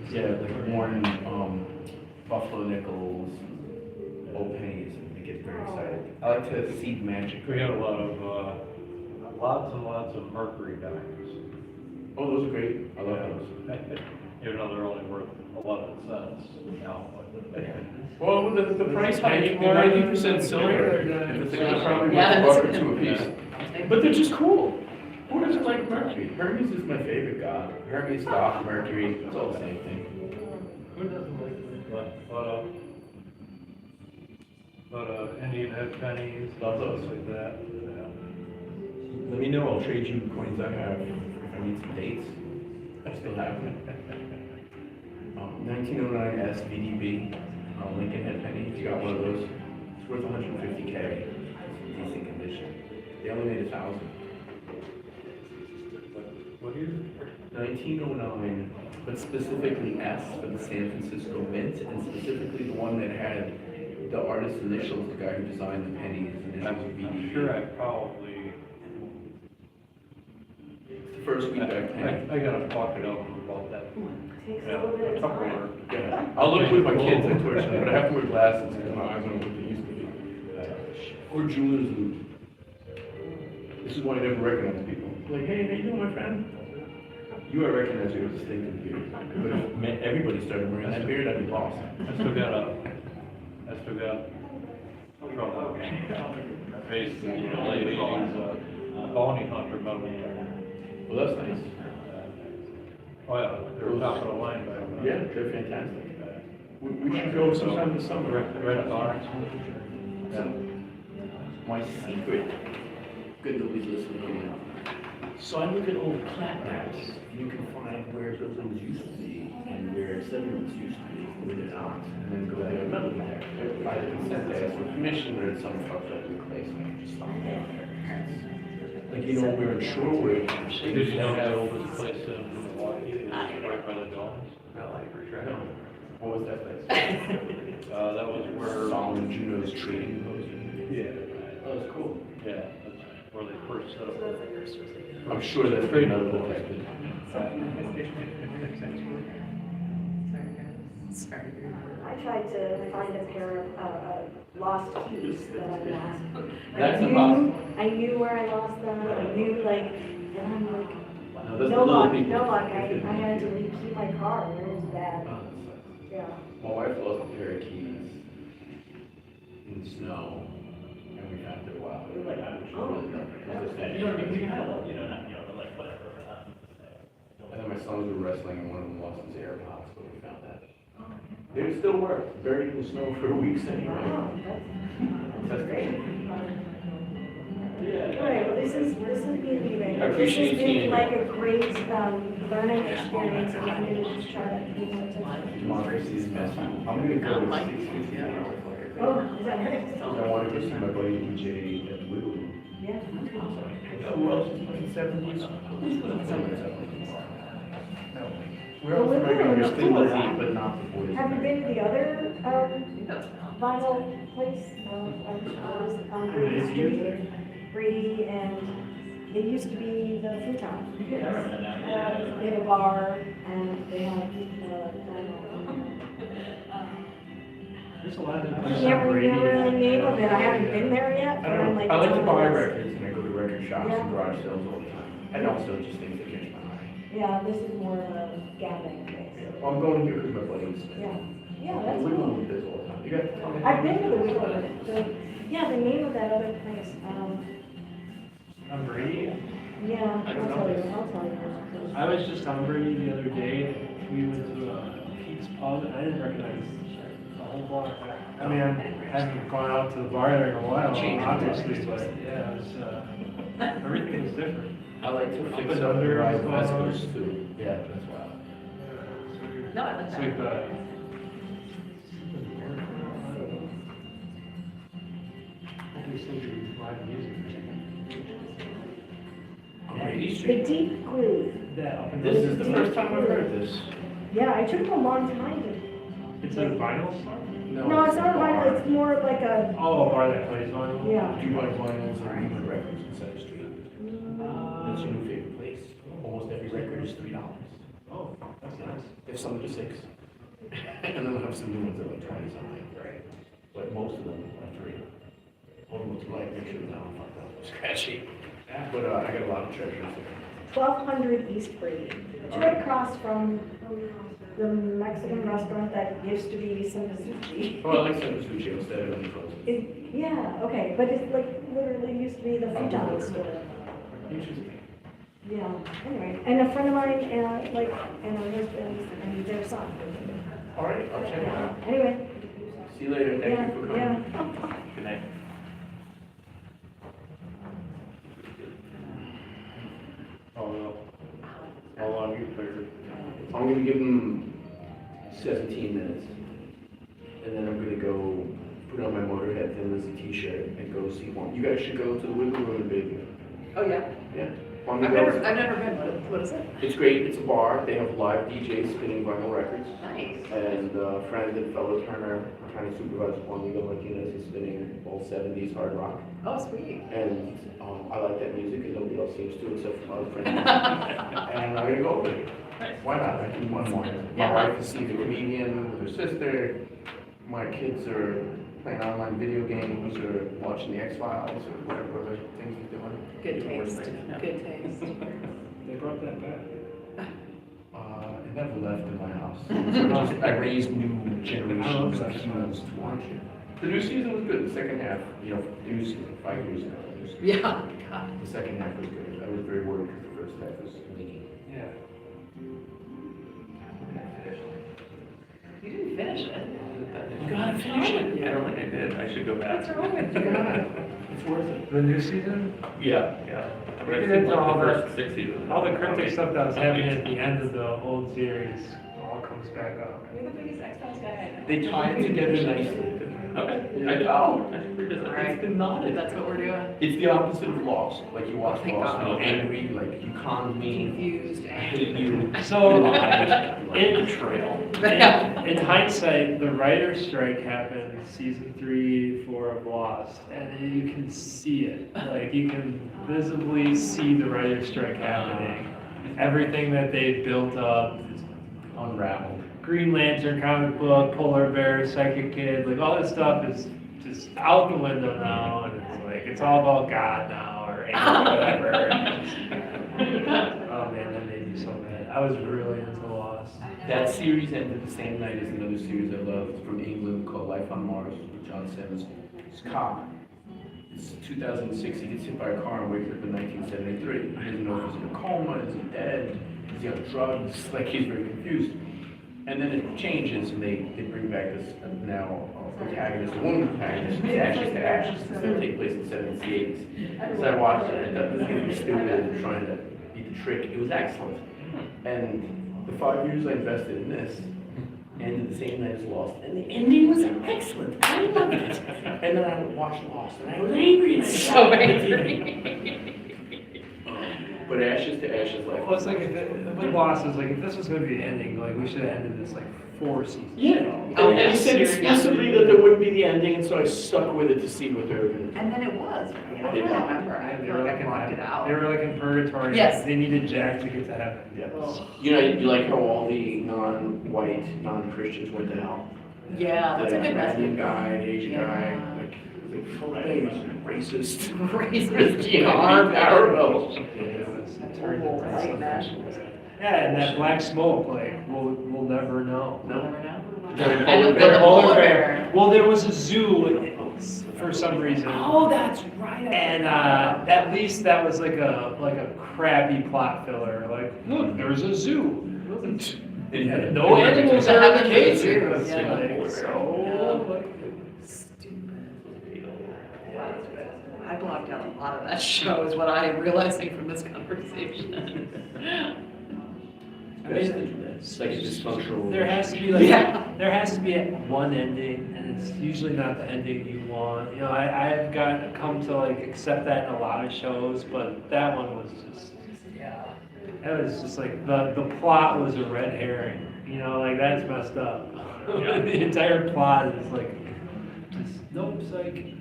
Yeah, like worn, buffalo nickels, old pennies, and I get very excited. I like to see magic. We had a lot of, lots and lots of mercury dimes. Oh, those are great. I love those. Even though they're only worth 11 cents now. Well, the price hike, they're 90% silver. And it's like probably Yeah, worth $1 or that's 2 a piece. But they're just cool. Who doesn't like Mercury? Hermes is my favorite god. Hermes, Thoth, Mercury, it's all the same thing. Who doesn't like Indian head pennies, Love those. stuff like that. Let me know, I'll trade you coins I have if I need some dates. I still have them. 1909 S VDB, Lincoln head penny, if you got one of those, it's worth 150K. It's in decent condition. They only made 1,000. What year? 1909, but specifically S for the San Francisco Mint, and specifically the one that had the artist's initials, the guy who designed the pennies, and it was VDB. I'm sure I probably. It's the first week back penny. I gotta talk it over about that. Takes a Yeah, little bit a of couple time. more. Yeah, I'll look with my kids, unfortunately, but I have to wear glasses because my eyes aren't what they used to be. Or jeweler's loop. This is why I never recognize people. Like, hey, how you doing, my friend? You, I recognize you as a stinking beard. But if everybody started wearing that beard, I'd be lost. I still got trouble. Based in the late 80s, bounty hunter medal. Well, that's nice. Oh, yeah, they were top of the line back then. Yeah, they're fantastic. We should go sometime this summer. Red Fox. So, my secret, good nobody's listening now. So I look at old plat maps, and you can find where buildings used to be and where settlements used to be, where they're not, and then go there and metal detect. By the consent to ask for permission, or it's some fucked up place, and I just stop down there. Like, you know, we're in Shorewood. Did you know that oldest place in Milwaukee is right by the domes? No. What was that place? That was where. Solomon Juno's trading post. Yeah. That was cool. Yeah, that's where they first set up. I'm sure that's very metal detected. Sorry. I tried to find a pair of lost keys that I lost. That's impossible. I knew where I lost them, I knew like, and I'm like, No, that's no the little luck, people. no luck, I had to key my car, and it was bad, Oh, that sucks. yeah. My wife lost a pair of keys in the snow, and we had to, wow. You're like, oh. And then my sons were wrestling, and one of them lost his AirPods, but we found that. They would still work, buried in the snow for weeks anyway. Wow, That's great. All right, well, this is being meeting. I appreciate This has been seeing like you. a great, learning experience, and I'm going to just try to, Democracy is messy. I'm gonna go with 6:50. Oh, is that right? I want to go see my buddy DJ at the Wiggle Room. Yeah. Who else is playing 70s? Where else am I going? There's still Lizzie, but not the boys. Have you been to the other, vinyl place? Brady Street? Brady, and it used to be the futon. They had a bar, and they had, There's a lot of. I can't remember the name of it, I haven't been there yet, but I'm like. I like to buy oh, records, and I go to record shops Yeah. and garage sales all the time. And also just things that catch my eye. Yeah, this is more of a gathering place. Well, I'm going here because my buddies. Yeah, yeah, The that's Wiggle cool. Room does all the time. You got? I've been to the Wiggle Room. Yeah, the name of that other place, On Brady? yeah, I I'll don't tell know. you. I was just on Brady the other day. We went to Pete's Pub, and I didn't recognize the whole bar. I mean, I haven't gone out to the bar there in a while, obviously, but yeah, it was, everything was different. I like to Up fix and up under and ride as well. Vespas too. Yeah, that's wild. No, I like It's that. like live music. Brady The Street. Deep Groove. That up and This down. is the first time I've heard this. Yeah, it took a long time to. It's a vinyl song? No, it's not a vinyl, it's more like a, Oh, a bar that plays vinyl? yeah. Do you like vinyls or even records inside the street? That's your new favorite place. Almost every record is $3. Oh, that's nice. They have some for $6. And then they'll have some new ones that are like 20 something. Right. But most of them are $3. Only ones like, make sure they're not fucked up, scratchy. But I got a lot of treasures there. 1200 East Brady. It's right across from the Mexican restaurant that used to be Simpasuchi. Oh, I like San Sushi instead of any clothes. Yeah, okay, but it's like literally used to be the futon store. Interesting. Yeah, anyway, and a friend of mine, like, and her husband, and their son. All right, I'll check it out. Anyway. See you later. Thank you for coming. Yeah. Good night. Oh, no. How long you figured? I'm gonna give them 17 minutes. And then I'm gonna go put on my Motorhead Thin Lizzy t-shirt and go see one. You guys should go to the Wiggle Room in Bayview. Oh, yeah? Yeah. I've never been, what is it? It's great. It's a bar. They have live DJs spinning vinyl records. Nice. And friend and fellow Turner, kind of supervisor Juan Miguel Martinez, is spinning all 70s hard rock. Oh, sweet. And I like that music, and nobody else seems to except for my other friends. And I'm gonna go with it. Why not? I can one more. My wife is seeing a comedian with her sister. My kids are playing online video games or watching the X-Files or whatever other things they're doing. Good taste, good taste. They brought that back. It never left in my house. So I raised new generations of humans to watch it. The new season was good. The second half, the new season, 5 years ago. New season. Yeah, God. The second half was good. I was very worried because the first half was leaky. Yeah. You didn't finish it. You gotta finish it. I don't think I did. I should go back. What's wrong with you? It's worth it. The new season? Yeah. We get into all the cryptic stuff that was happening at the end of the old series all comes back up. You're the biggest X-Files guy I know. They tie it together nicely. Okay. It's been nodded. That's what we're doing. It's the opposite of Lost. Like you watch Thank Lost and God. you're angry, like you conned me, Confused. I hate you. So, in betrayal. In hindsight, the writer's strike happened season 3, 4 of Lost, and you can see it. Like, you can visibly see the writer's strike happening. Everything that they built up is Unraveled. Green Lantern comic book, Polar Bear, Psychic Kid, like all this stuff is just out the window now, and it's like, it's all about God now, or whatever. Oh man, that made me so mad. I was really into Lost. That series ended the same night as another series I loved from England called Life on Mars with John Simmons. It's a cop. It's 2006. He gets hit by a car and wakes up in 1973. He doesn't know if he's in a coma, is he dead, is he on drugs? Like, he's very confused. And then it changes and they bring back this now protagonist, a woman protagonist, it's Ashes to Ashes. It's going to take place in the 70s, 80s. So I watched it and I thought, this is going to be stupid and trying to beat the trick. It was excellent. And the 5 years I invested in this ended the same night as Lost. And the ending was excellent. I loved it. And then I watched Lost and I was angry. So angry. But Ashes to Ashes, like. Well, it's like, with Lost, it's like, if this was gonna be the ending, like, we should have ended this like 4 seasons. Yeah. Oh, And yeah, he said explicitly that there wouldn't be the ending, and so I stuck with it to see what they were gonna do. And then it was, right? I don't remember, I They feel were like like I in blocked it heaven. out. They were like in purgatory. Yes. They needed Jack to get to heaven. Yeah. Oh. You know, you like how all the non-white, non-Christians went to hell? Yeah, that's a good The Indian message. guy, the Asian guy, Yeah. like full names, racist. Racist, You know, parallels. It turned into White something. nationalist. Yeah, and that black smoke, like, we'll never know. Never know. They're And They're the polar polar bear. bear. Well, there was a zoo for some reason. Oh, that's right. And at least that was like a crappy plot filler. Like, look, there's a zoo. No animals are in the cage. Yeah. So, like, I blocked out a lot of that show is what I am realizing from this conversation. It's like a dysfunctional. there has to be like Yeah. there has to be one ending, and it's usually not the ending you want. You know, I've come to like accept that in a lot of shows, but that one was just. Yeah. That was just like, the plot was a red herring, you know, like that's messed up. The entire plot is like, just, nope, psych.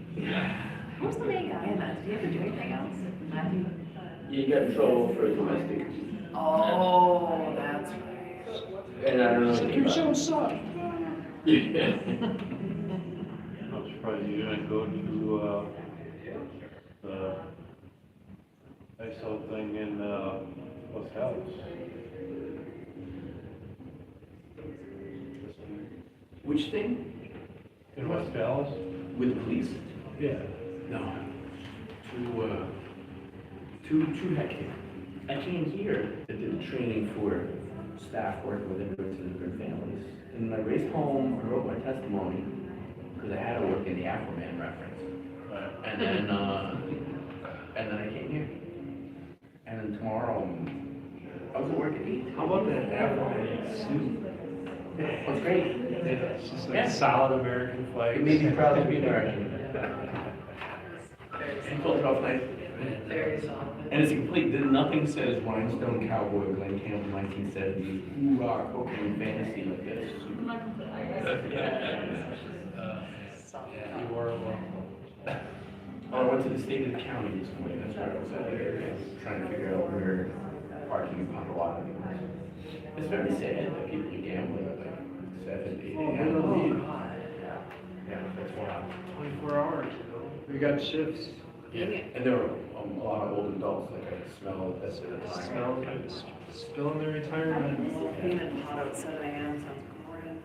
Who was the main guy in that? Did he ever do anything else? Matthew? You got in trouble for domestic. Oh, that's right. And I don't know. It's like, your show sucked. Yeah. I'm surprised you didn't go to, I saw a thing in, West Dallas. Which thing? In West Dallas? With the police? Yeah. No. Too hectic. I came here to do the training for staff working with immigrants and immigrant families. And when I raced home, I wrote my testimony, because I had to work in the Aquaman reference. And then I came here. And then tomorrow, I was at work at 8. How about that African suit? It's great. It's just like Yeah. solid American flag. It made me proud to be American. And pulled it off nice. Very solid. And it's complete, nothing says rhinestone cowboy, Glenn Campbell, 1970s, hoorah, cocaine fantasy like this. Yeah, you wore well. Oh, I went to the state of the county this morning, that's where I was at, trying to figure out where parking in Potawatomi was. It's very sad that people are gambling at like 7, 8 Oh, a.m. they don't leave. Yeah, that's wild. 24 hours, you know. We got shifts. Yeah, and there were a lot of old adults, like I could smell it at the time. Smell, spilling their retirement. Being in Potto at 7 a.m. sounds boring.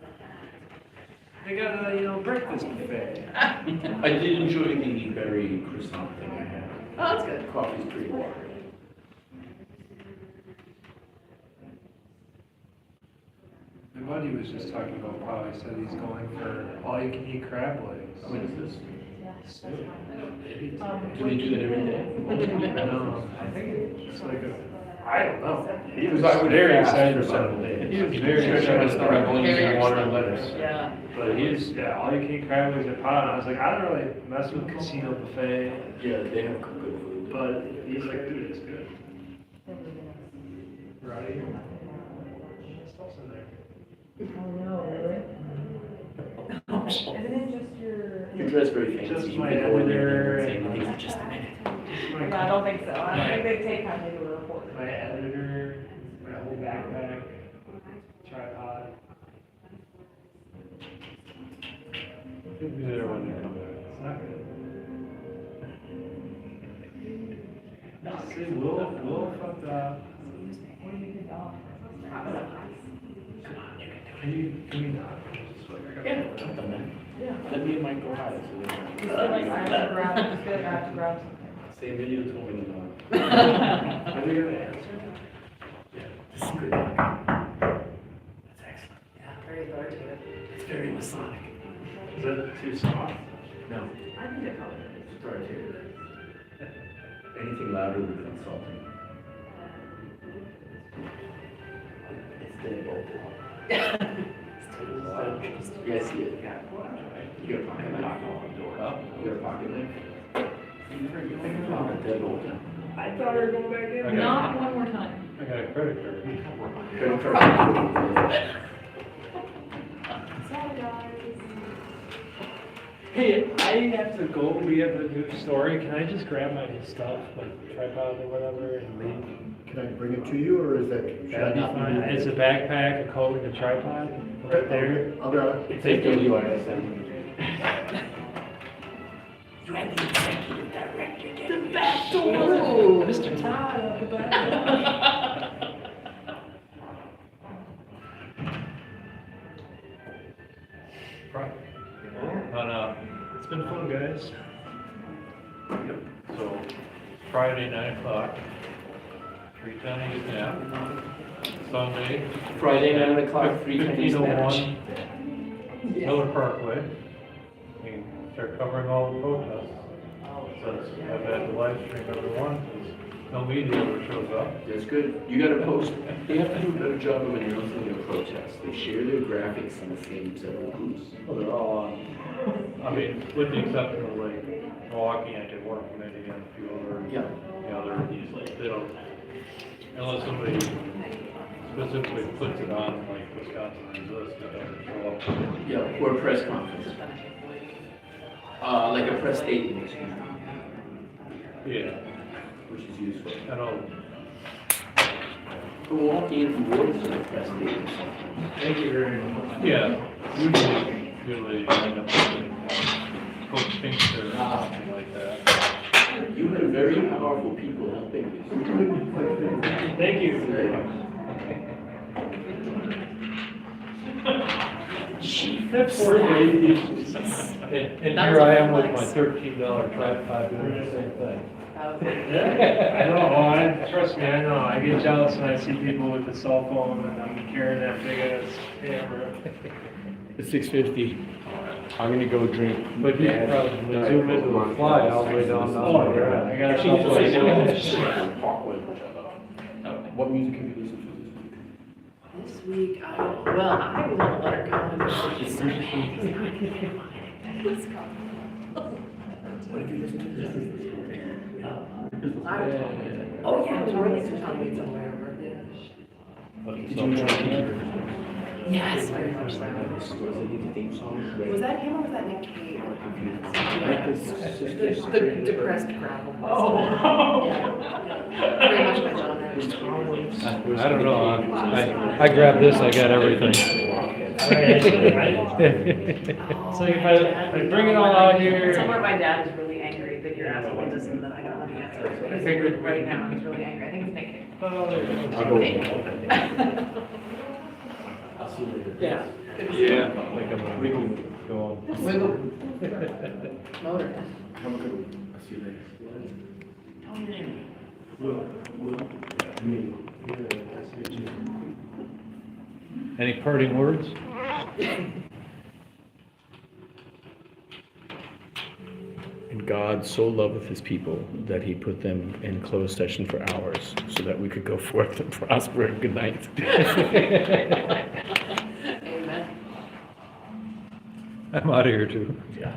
They got a, you know, breakfast buffet. I did enjoy the berry croissant thing I had. Oh, that's good. Coffee's pretty watery. My buddy was just talking about how he said he's going for all-you-can-eat crab legs. When is this? Soon. Do they do that every day? I know. I think it's like I don't know. He was Because I would very fast excited for about several it. days. He was very Sure, excited it's not about only it. using water and lettuce. Yeah. But he was, yeah, all-you-can-eat crab legs at Pot. I was like, I don't really mess with casino buffet. Yeah, they have good food. But he's like, dude, it's good. Right? Stuff's in there. Isn't it just your? You're dressed very fancy. Just You my can go in editor there and say, and- "Nothing's just a minute." Yeah, I don't think so. I don't think they take time to do a report. My editor, my whole backpack, tripod. You'll be there when you come back. It's not good. No, see, Will fucked up. What do you think? I've done that. Let me and Mike go high. Same video told me to not. Are they gonna answer? This is good. That's excellent. Yeah, very authoritative. It's very Masonic. Is that too soft? No, I think it probably is. it's authoritative. Anything louder would be insulting. It's dead bolt. Yes, yeah. You got a pocket knife? Huh? You got a pocket knife? Dead bolt. I thought we were going back in. Not one more time. I got a credit card. Credit card. Sorry, guys. Hey, I have to go, we have a new story, can I just grab my stuff, like tripod or whatever, and leave? Can I bring it to you, or is that? should I That'd be not fine, it's a backpack, a coat, and a tripod, right there. I'll grab it. Take the UIS. Ooh. Mr. Todd up the back. Right. On, It's been fun, guys. so Friday, 9 o'clock, 3:10 East Nap. Sunday, Friday, 9 o'clock, 3:10 Miller Parkway. We start covering all the protests. Since I've had the live stream everyone, no media ever shows up. That's good. You gotta post, they have to do a better job of announcing their protests. They share their graphics in the same several groups. Well, they're all on, I mean, with the exception of like Milwaukee Anti-War Committee and a few other, Yeah. you know, they don't, unless somebody specifically puts it on, like Wisconsin Resist, they don't show up. Yeah, or a press conference. Like a press statement, excuse me, Yeah, which is useful. I know, Milwaukee Anti-War is a press statement. Thank you very much. yeah, usually end up with Coach Pinkster or something like that. You had very powerful people helping you. Thank you. That poor lady. And here I am with my $13 tripod doing the same thing. I know, trust me, I know, I get jealous when I see people with the cell phone and I'm carrying that big ass camera. It's 6:50. I'm gonna go drink. But you could probably zoom into a fly all the way down. Oh, yeah, I got What music have you listened to This week, I was on a letter going. What have you listened to this week? Oh, yeah, I was really somewhere. Did you enjoy it? Yes, very much so. Was it the theme song? Was that him or was that Nick Cave? The The depressed gravel. Oh. Yeah. Very much my genre. I don't know, I grabbed this, I got everything. So if I bring it all out here. Somewhere my dad is really angry that you're asking me this and then I don't know the answer. I figured Right now, he's really angry. I think it's Nick Cave. Oh, there you go. I'll go. I'll see you later. Yeah. Yeah, like I'm wiggle going. Wiggle. Motor. Have a good one. I'll see you later. Any parting words? And God so loveth his people that he put them in closed session for hours so that we could go forth and prosper. Good night. Amen. I'm out of here too. Yeah.